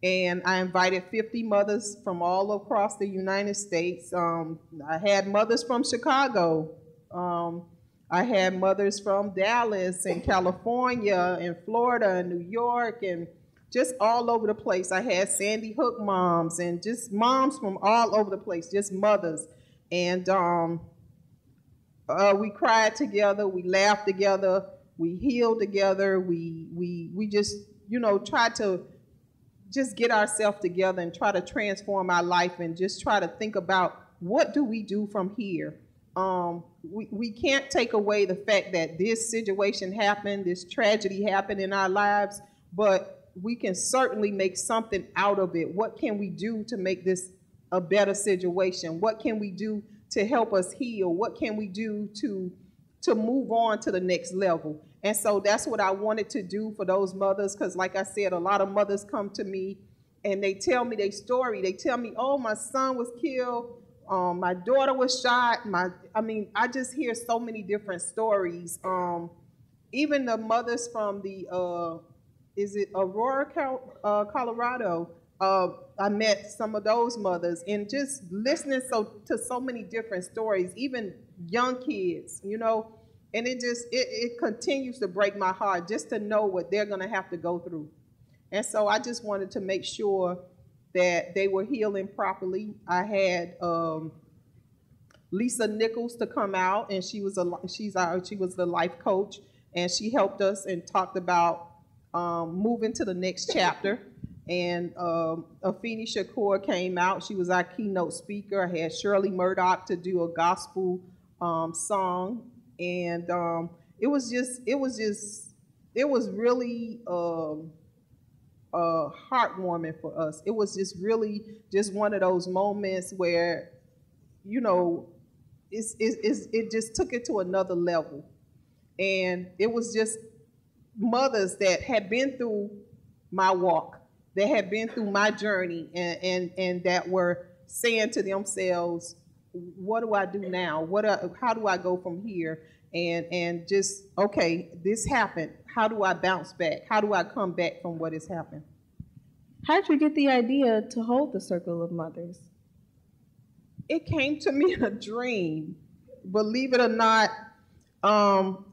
And I invited 50 mothers from all across the United States. I had mothers from Chicago. I had mothers from Dallas and California and Florida and New York and just all over the place. I had Sandy Hook moms and just moms from all over the place, just mothers. And we cried together, we laughed together, we healed together, we just, tried to just get ourselves together and try to transform our life and just try to think about what do we do from here. We can't take away the fact that this situation happened, this tragedy happened in our lives, but we can certainly make something out of it. What can we do to make this a better situation? What can we do to help us heal? What can we do to move on to the next level? And so that's what I wanted to do for those mothers, because like I said, a lot of mothers come to me and they tell me their story. They tell me, oh, my son was killed, my daughter was shot. I just hear so many different stories. Even the mothers from the, is it Aurora, Colorado? I met some of those mothers and just listening to so many different stories, even young kids, and it continues to break my heart just to know what they're going to have to go through. And so I just wanted to make sure that they were healing properly. I had Lisa Nichols to come out, and she was the life coach, and she helped us and talked about moving to the next chapter. And Afeni Shakur came out. She was our keynote speaker. I had Shirley Murdoch to do a gospel song, and it was really heartwarming for us. It was just really just one of those moments where, it just took it to another level, and it was just mothers that had been through my walk, that had been through my journey, and that were saying to themselves, what do I do now? How do I go from here? And just, okay, this happened. How do I bounce back? How do I come back from what has happened? How did you get the idea to hold the Circle of Mothers? It came to me in a dream. Believe it or not,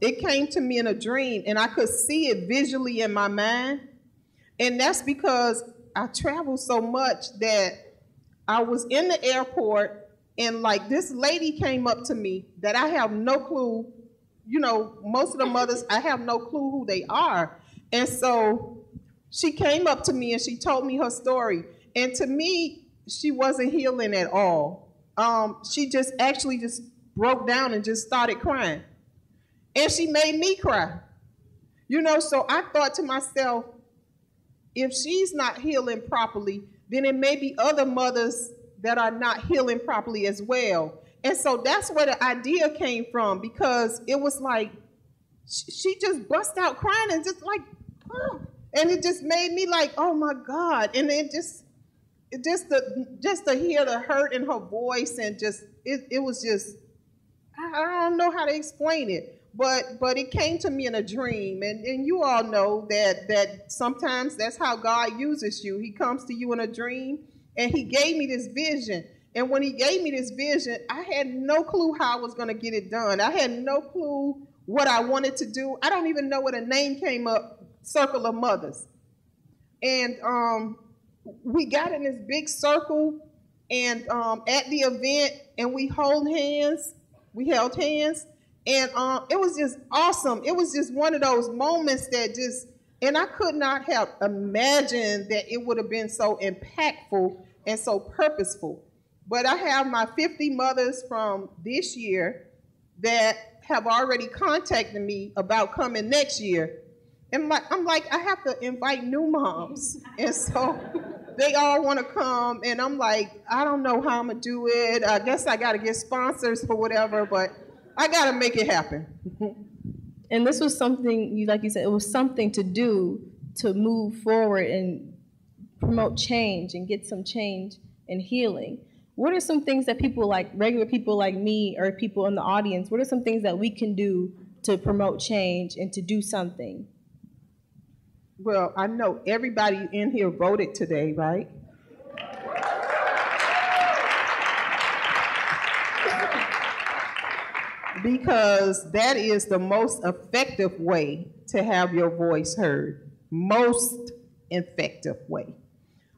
it came to me in a dream, and I could see it visually in my mind. And that's because I traveled so much that I was in the airport, and like this lady came up to me that I have no clue, most of the mothers, I have no clue who they are. And so she came up to me and she told me her story. And to me, she wasn't healing at all. She just broke down and just started crying. And she made me cry. So I thought to myself, if she's not healing properly, then it may be other mothers that are not healing properly as well. And so that's where the idea came from, because it was like, she just bust out crying and just like, oh. And it just made me like, oh my God. And it just to hear the hurt in her voice, and it was just, don't know how to explain it, but it came to me in a dream, and you all know that sometimes that's how God uses you. He comes to you in a dream, and he gave me this vision. And when he gave me this vision, I had no clue how I was going to get it done. I had no clue what I wanted to do. I don't even know what a name came up, Circle of Mothers. And we got in this big circle, and at the event, and we held hands, and it was just awesome. It was just one of those moments that just, and I could not have imagined that it would have been so impactful and so purposeful. But I have my 50 mothers from this year that have already contacted me about coming next year. And I'm like, I have to invite new moms. And so they all want to come. And I'm like, I don't know how I'm going to do it. I guess I got to get sponsors for whatever, but I got to make it happen. And this was something, like you said, it was something to do to move forward and promote change and get some change and healing. What are some things that people like, regular people like me or people in the audience, what are some things that we can do to promote change and to do something? Well, I know everybody in here voted today, right? Because that is the most effective way to have your voice heard. Most effective way.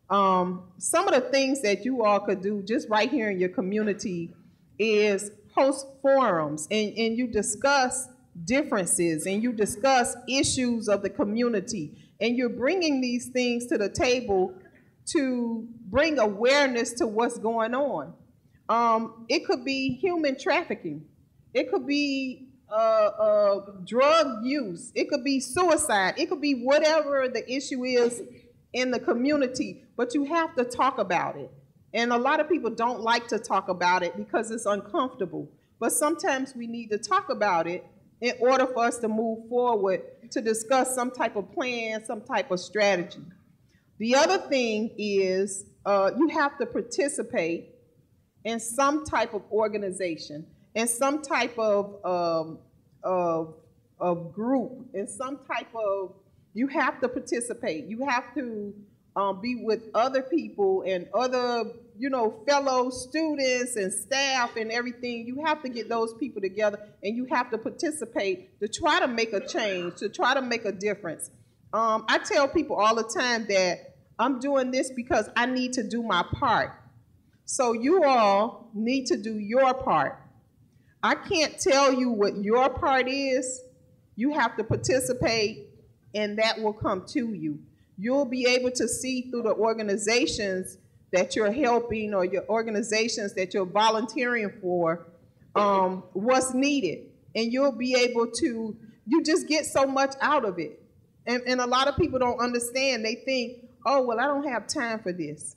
Some of the things that you all could do just right here in your community is host forums, and you discuss differences, and you discuss issues of the community, and you're bringing these things to the table to bring awareness to what's going on. It could be human trafficking. It could be drug use. It could be suicide. It could be whatever the issue is in the community, but you have to talk about it. And a lot of people don't like to talk about it because it's uncomfortable. But sometimes we need to talk about it in order for us to move forward, to discuss some type of plan, some type of strategy. The other thing is you have to participate in some type of organization, in some type of group, in some type of, you have to participate. You have to be with other people and other, fellow students and staff and everything. You have to get those people together, and you have to participate to try to make a change, to try to make a difference. I tell people all the time that I'm doing this because I need to do my part. So you all need to do your part. I can't tell you what your part is. You have to participate, and that will come to you. You'll be able to see through the organizations that you're helping or your organizations that you're volunteering for what's needed. And you'll be able to, you just get so much out of it. And a lot of people don't understand. They think, oh, well, I don't have time for this.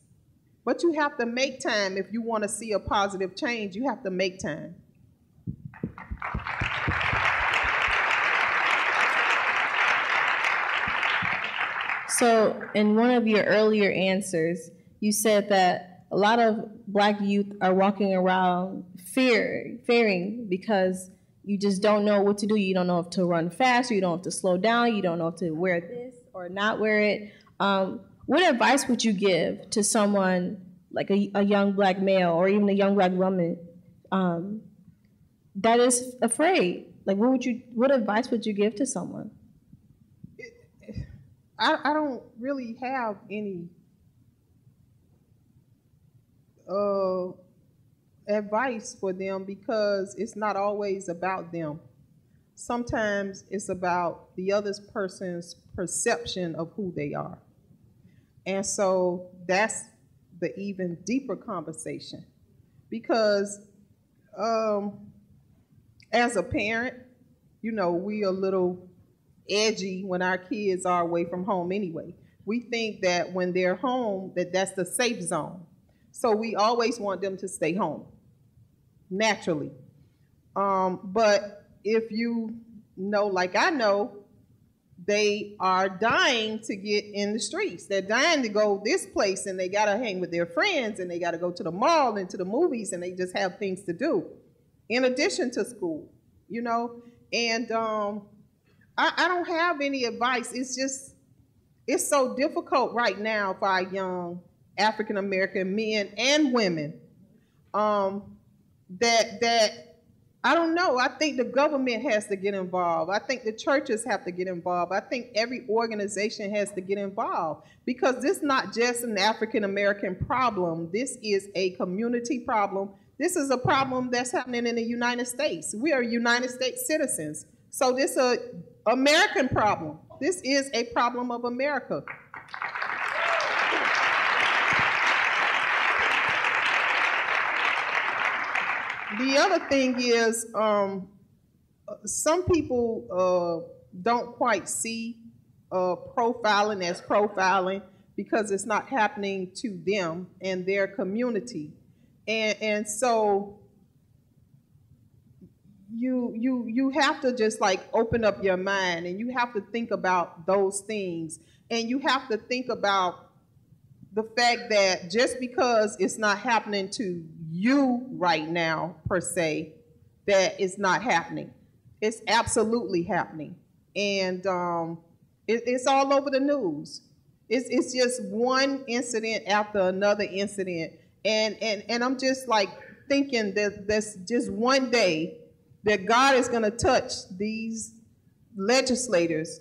But you have to make time if you want to see a positive change. You have to make time. So in one of your earlier answers, you said that a lot of Black youth are walking around fearing because you just don't know what to do. You don't know if to run fast, or you don't know if to slow down, you don't know if to wear this or not wear it. What advice would you give to someone like a young Black male or even a young Black woman that is afraid? Like, what advice would you give to someone? I don't really have any advice for them because it's not always about them. Sometimes it's about the other person's perception of who they are. And so that's the even deeper conversation. Because as a parent, we a little edgy when our kids are away from home anyway. We think that when they're home, that's the safe zone. So we always want them to stay home, naturally. But if you know, like I know, they are dying to get in the streets. They're dying to go this place, and they got to hang with their friends, and they got to go to the mall and to the movies, and they just have things to do. in addition to school, you know? And I don't have any advice. It's so difficult right now for our young African-American men and women that I don't know. I think the government has to get involved. I think the churches have to get involved. I think every organization has to get involved because this is not just an African-American problem. This is a community problem. This is a problem that's happening in the United States. We are United States citizens. So this is an American problem. This is a problem of America. The other thing is, some people don't quite see profiling as profiling because it's not happening to them and their community, and so you have to just like open up your mind and you have to think about those things, and you have to think about the fact that just because it's not happening to you right now, per se, that it's not happening. It's absolutely happening. And it's all over the news. It's just one incident after another incident. And I'm just like thinking that there's just one day that God is going to touch these legislators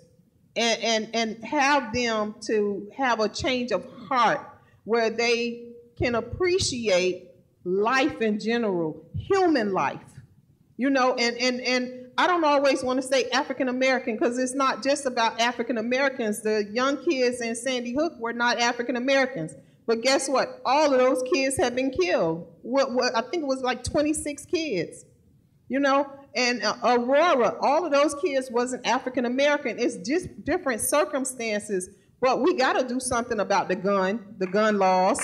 and have them to have a change of heart where they can appreciate life in general, human life, you know, and I don't always want to say African American because it's not just about African Americans. The young kids in Sandy Hook were not African Americans, but guess what? All of those kids have been killed. What I think it was like 26 kids, you know, and Aurora, all of those kids wasn't African American. It's just different circumstances, but we got to do something about the gun laws.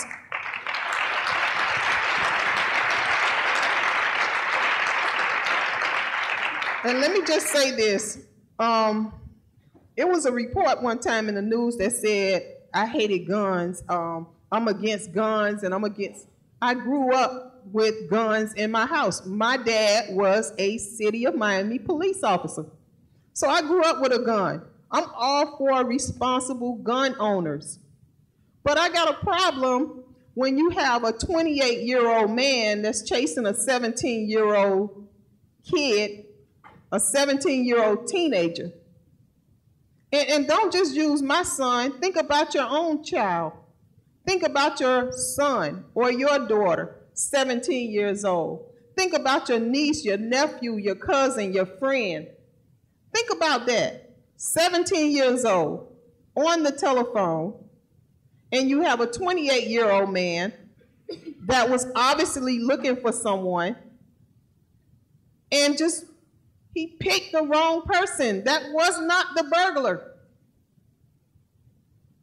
And let me just say this. It was a report one time in the news that said, I hated guns. I'm against guns and I grew up with guns in my house. My dad was a City of Miami police officer. So I grew up with a gun. I'm all for responsible gun owners. But I got a problem when you have a 28-year-old man that's chasing a 17-year-old kid, a 17-year-old teenager. And don't just use my son. Think about your own child. Think about your son or your daughter, 17 years old. Think about your niece, your nephew, your cousin, your friend. Think about that. 17 years old, on the telephone, and you have a 28-year-old man that was obviously looking for someone and just he picked the wrong person. That was not the burglar.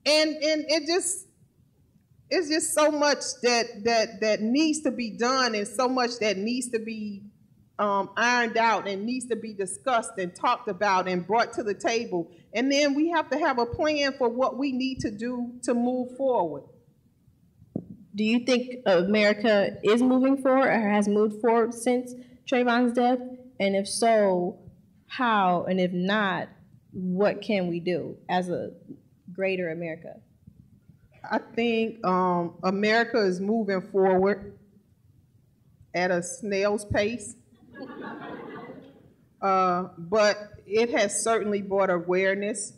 And it's just so much that needs to be done and so much that needs to be ironed out and needs to be discussed and talked about and brought to the table. And then we have to have a plan for what we need to do to move forward. Do you think America is moving forward or has moved forward since Trayvon's death? And if so, how? And if not, what can we do as a greater America? I think America is moving forward at a snail's pace. But it has certainly brought awareness,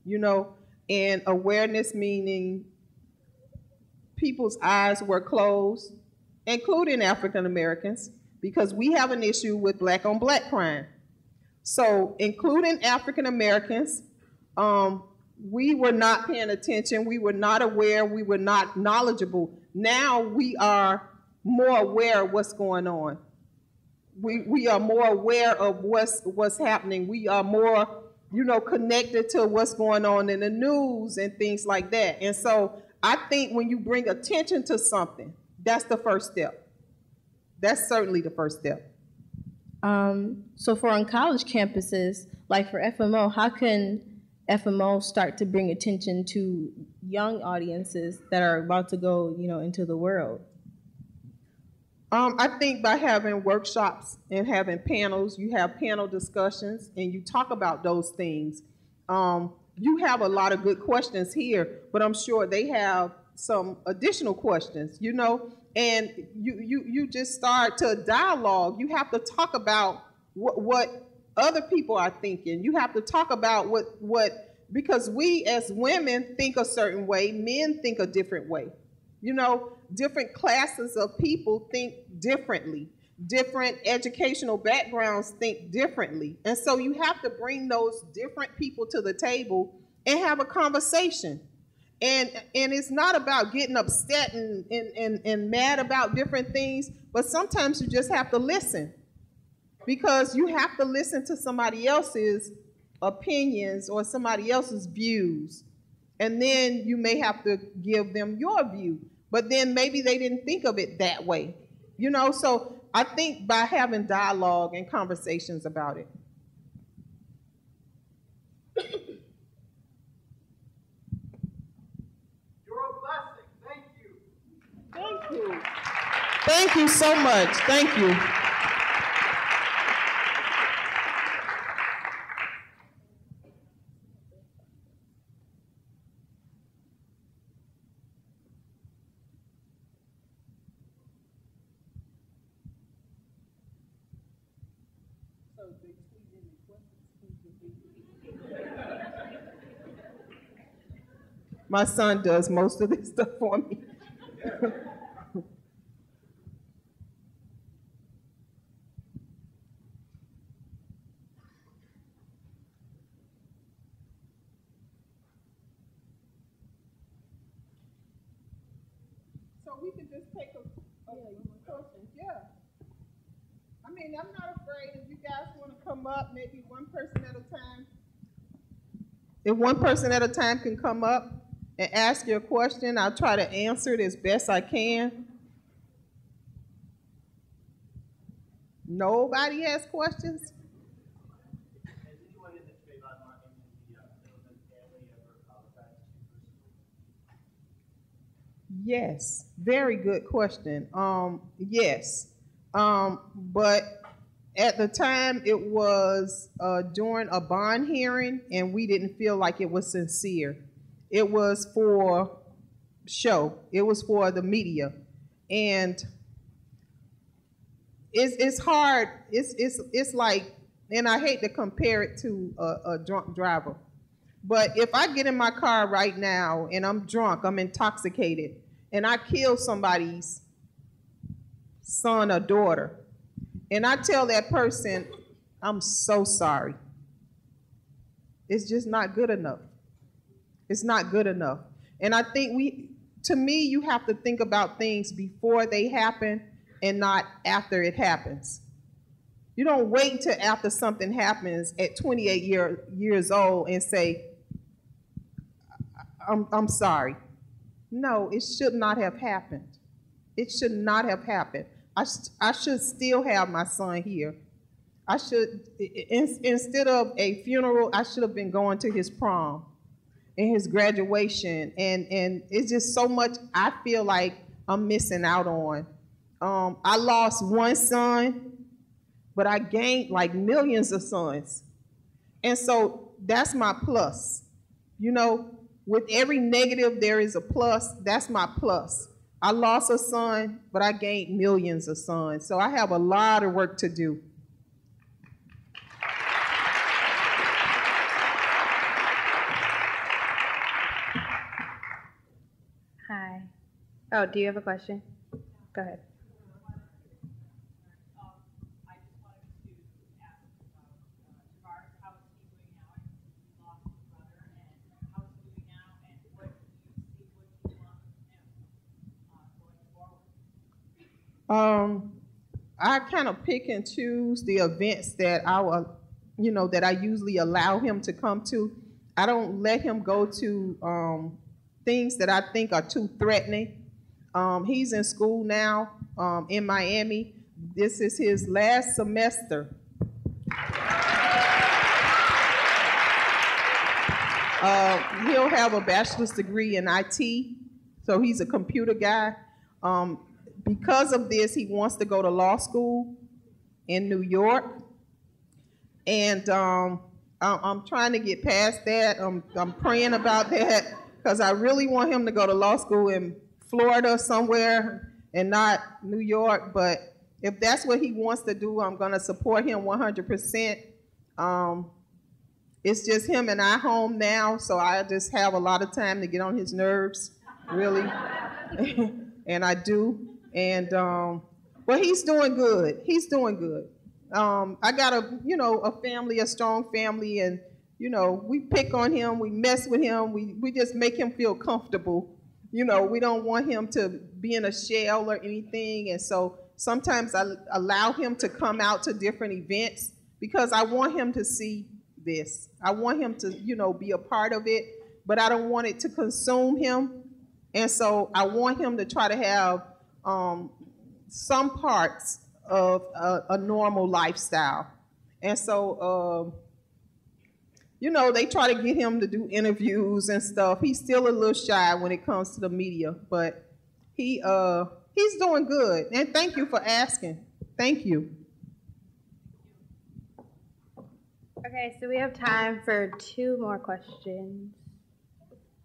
you know, and awareness meaning people's eyes were closed, including African Americans, because we have an issue with black on black crime. So including African Americans, we were not paying attention, we were not aware, we were not knowledgeable. Now we are more aware of what's going on. We are more aware of what's happening. We are more, you know, connected to what's going on in the news and things like that. And so I think when you bring attention to something, that's the first step. That's certainly the first step. So for on college campuses, like for FMO, how can FMO start to bring attention to young audiences that are about to go, you know, into the world? I think by having workshops and having panels, you have panel discussions and you talk about those things. You have a lot of good questions here, but I'm sure they have some additional questions, you know, and you just start to dialogue. You have to talk about what other people are thinking. You have to talk about because we as women think a certain way, men think a different way. You know, different classes of people think differently. Different educational backgrounds think differently. And so you have to bring those different people to the table and have a conversation. And it's not about getting upset and mad about different things, but sometimes you just have to listen. Because you have to listen to somebody else's opinions or somebody else's views. And then you may have to give them your view. But then maybe they didn't think of it that way. You know, so I think by having dialogue and conversations about it. You're a blessing. Thank you. Thank you. Thank you so much. Thank you. My son does most of this stuff for me. So we can just take a question. Yeah. I mean, I'm not afraid if you guys want to come up, maybe one person at a time. If one person at a time can come up and ask your question, I'll try to answer it as best I can. Nobody has questions? Has anyone in the Trayvon Martin and the Zimmerman family ever apologized to you personally? Yes, very good question. Yes, but at the time it was during a bond hearing, and we didn't feel like it was sincere. It was for show. It was for the media, and it's hard. It's like, and I hate to compare it to a drunk driver, but if I get in my car right now and I'm drunk, I'm intoxicated, and I kill somebody's son or daughter, and I tell that person, I'm so sorry. It's just not good enough. It's not good enough. And I think to me, you have to think about things before they happen and not after it happens. You don't wait until after something happens at 28 years old and say, I'm sorry. No, it should not have happened. It should not have happened. I should still have my son here. I should, instead of a funeral, I should have been going to his prom and his graduation. And it's just so much I feel like I'm missing out on. I lost one son, but I gained like millions of sons. And so that's my plus. You know, with every negative, there is a plus. That's my plus. I lost a son, but I gained millions of sons. So I have a lot of work to do. Hi. Oh, do you have a question? Go ahead. I just wanted to ask about how is he doing now? He lost his brother, and how is he doing now, and what do you see, what do you want from him going forward? I kind of pick and choose the events that that I usually allow him to come to. I don't let him go to things that I think are too threatening. He's in school now in Miami. This is his last semester. He'll have a bachelor's degree in IT, so he's a computer guy. because of this, he wants to go to law school in New York. And I'm trying to get past that. I'm praying about that because I really want him to go to law school in Florida somewhere and not New York. But if that's what he wants to do, I'm going to support him 100%. It's just him and I home now, so I just have a lot of time to get on his nerves, really. And I do. And, well, he's doing good. He's doing good. I got a family, a strong family, and, we pick on him, we mess with him, we just make him feel comfortable. We don't want him to be in a shell or anything, and so sometimes I allow him to come out to different events because I want him to see this. I want him to, be a part of it, but I don't want it to consume him. And so I want him to try to have some parts of a normal lifestyle. And so, they try to get him to do interviews and stuff. He's still a little shy when it comes to the media, but he's doing good. And thank you for asking. Thank you. Okay, so we have time for 2 more questions.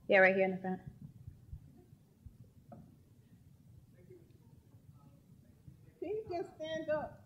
Yeah, right here in the front. Can you just stand up?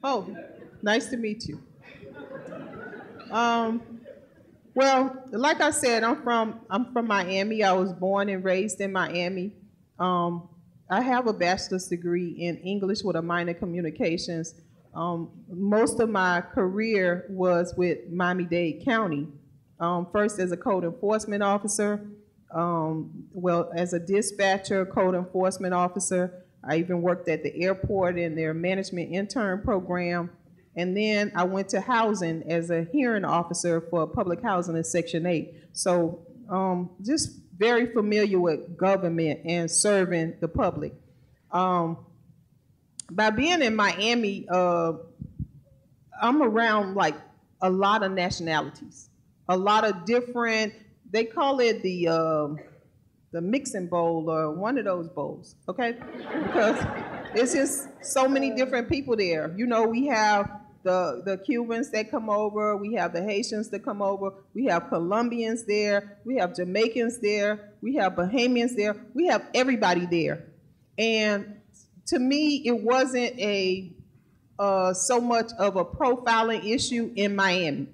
Oh, nice to meet you. Well, like I said, I'm from Miami. I was born and raised in Miami. I have a bachelor's degree in English with a minor in communications. Most of my career was with Miami-Dade County. First as a code enforcement officer, as a dispatcher, code enforcement officer. I even worked at the airport in their management intern program. And then I went to housing as a hearing officer for public housing in Section 8. So just very familiar with government and serving the public. By being in Miami, I'm around like a lot of nationalities, a lot of different, they call it the mixing bowl or one of those bowls, okay? Because it's just so many different people there. We have the Cubans that come over, we have the Haitians that come over, we have Colombians there, we have Jamaicans there, we have Bahamians there, we have everybody there. And to me, it wasn't so much of a profiling issue in Miami.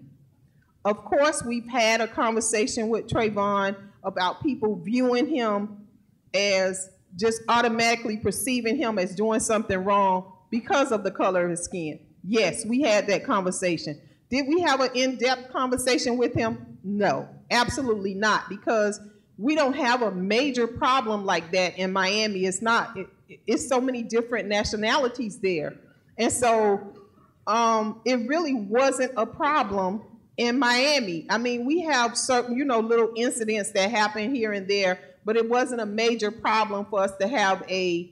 Of course, we've had a conversation with Trayvon about people viewing him as just automatically perceiving him as doing something wrong because of the color of his skin. Yes, we had that conversation. Did we have an in-depth conversation with him? No, absolutely not, because we don't have a major problem like that in Miami. It's so many different nationalities there. And so it really wasn't a problem in Miami. I mean, we have certain, little incidents that happen here and there, but it wasn't a major problem for us to have a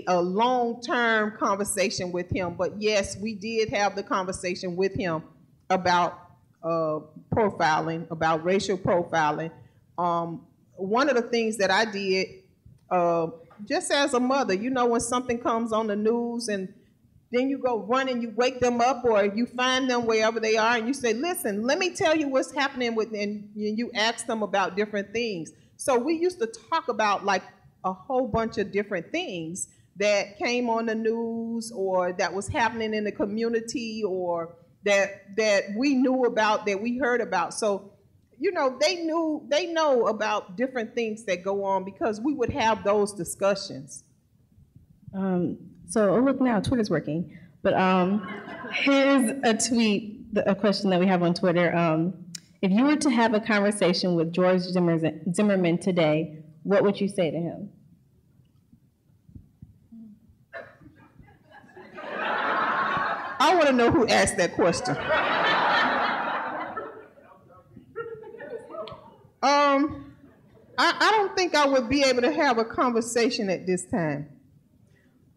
long-term conversation with him. But yes, we did have the conversation with him about profiling, about racial profiling. One of the things that I did, just as a mother, when something comes on the news and then you go run and you wake them up, or you find them wherever they are and you say, listen, let me tell you what's happening and you ask them about different things. So we used to talk about like a whole bunch of different things that came on the news or that was happening in the community or that we knew about, that we heard about. So they know about different things that go on because we would have those discussions. So look now, Twitter's working. But here's a tweet, a question that we have on Twitter. If you were to have a conversation with George Zimmerman today, what would you say to him? I want to know who asked that question. I don't think I would be able to have a conversation at this time.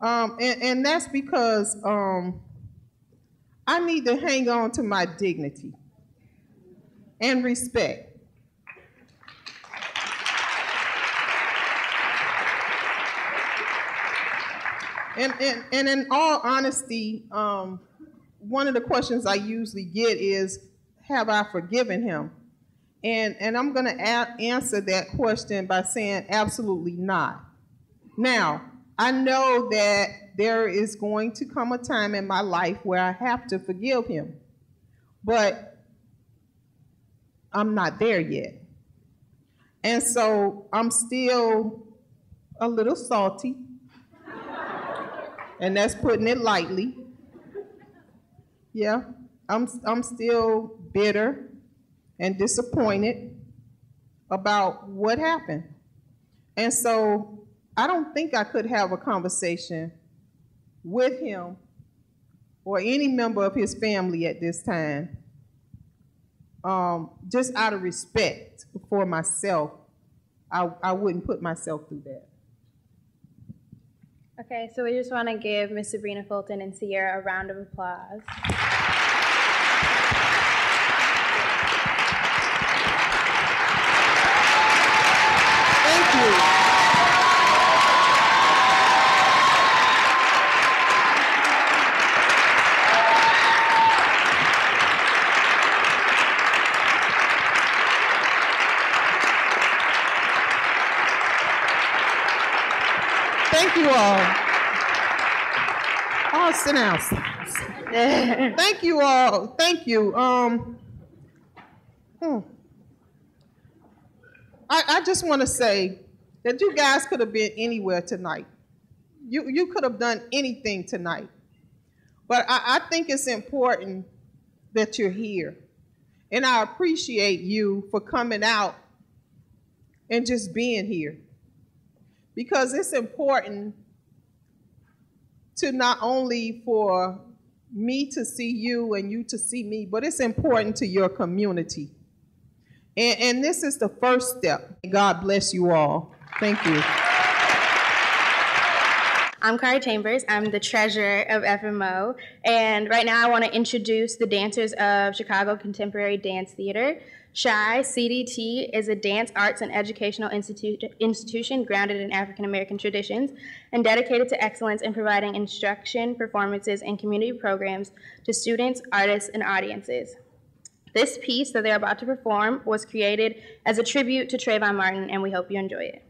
And that's because I need to hang on to my dignity and respect. And in all honesty, one of the questions I usually get is, have I forgiven him? And I'm going to answer that question by saying absolutely not. Now, I know that there is going to come a time in my life where I have to forgive him, but I'm not there yet. And so I'm still a little salty, and that's putting it lightly. Yeah, I'm still bitter and disappointed about what happened. And so I don't think I could have a conversation with him or any member of his family at this time, just out of respect for myself. I wouldn't put myself through that. Okay, so we just want to give Ms. Sybrina Fulton and Sierra a round of applause. Thank you. Thank you all. Oh, sit down. Thank you all. Thank you. I just want to say that you guys could have been anywhere tonight. You could have done anything tonight. But I think it's important that you're here. And I appreciate you for coming out and just being here. Because it's important to not only for me to see you and you to see me, but it's important to your community. And this is the first step. God bless you all. Thank you. I'm Kari Chambers. I'm the treasurer of FMO. And right now I want to introduce the dancers of Chicago Contemporary Dance Theater. SHI, CDT, is a dance, arts, and educational institution grounded in African American traditions and dedicated to excellence in providing instruction, performances, and community programs to students, artists, and audiences. This piece that they're about to perform was created as a tribute to Trayvon Martin, and we hope you enjoy it.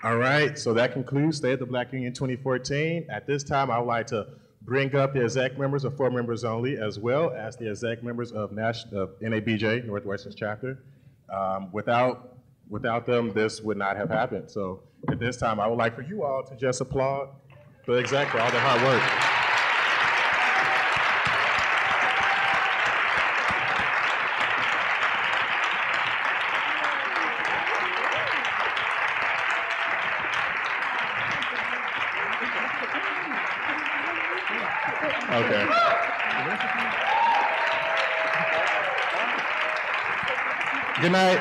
All right, so that concludes State of the Black Union 2014. At this time, I would like to bring up the exec members of 4 members only, as well as the exec members of NABJ, Northwestern's chapter. Without them, this would not have happened. So at this time, I would like for you all to just applaud the exec for all their hard work. Okay. Good night.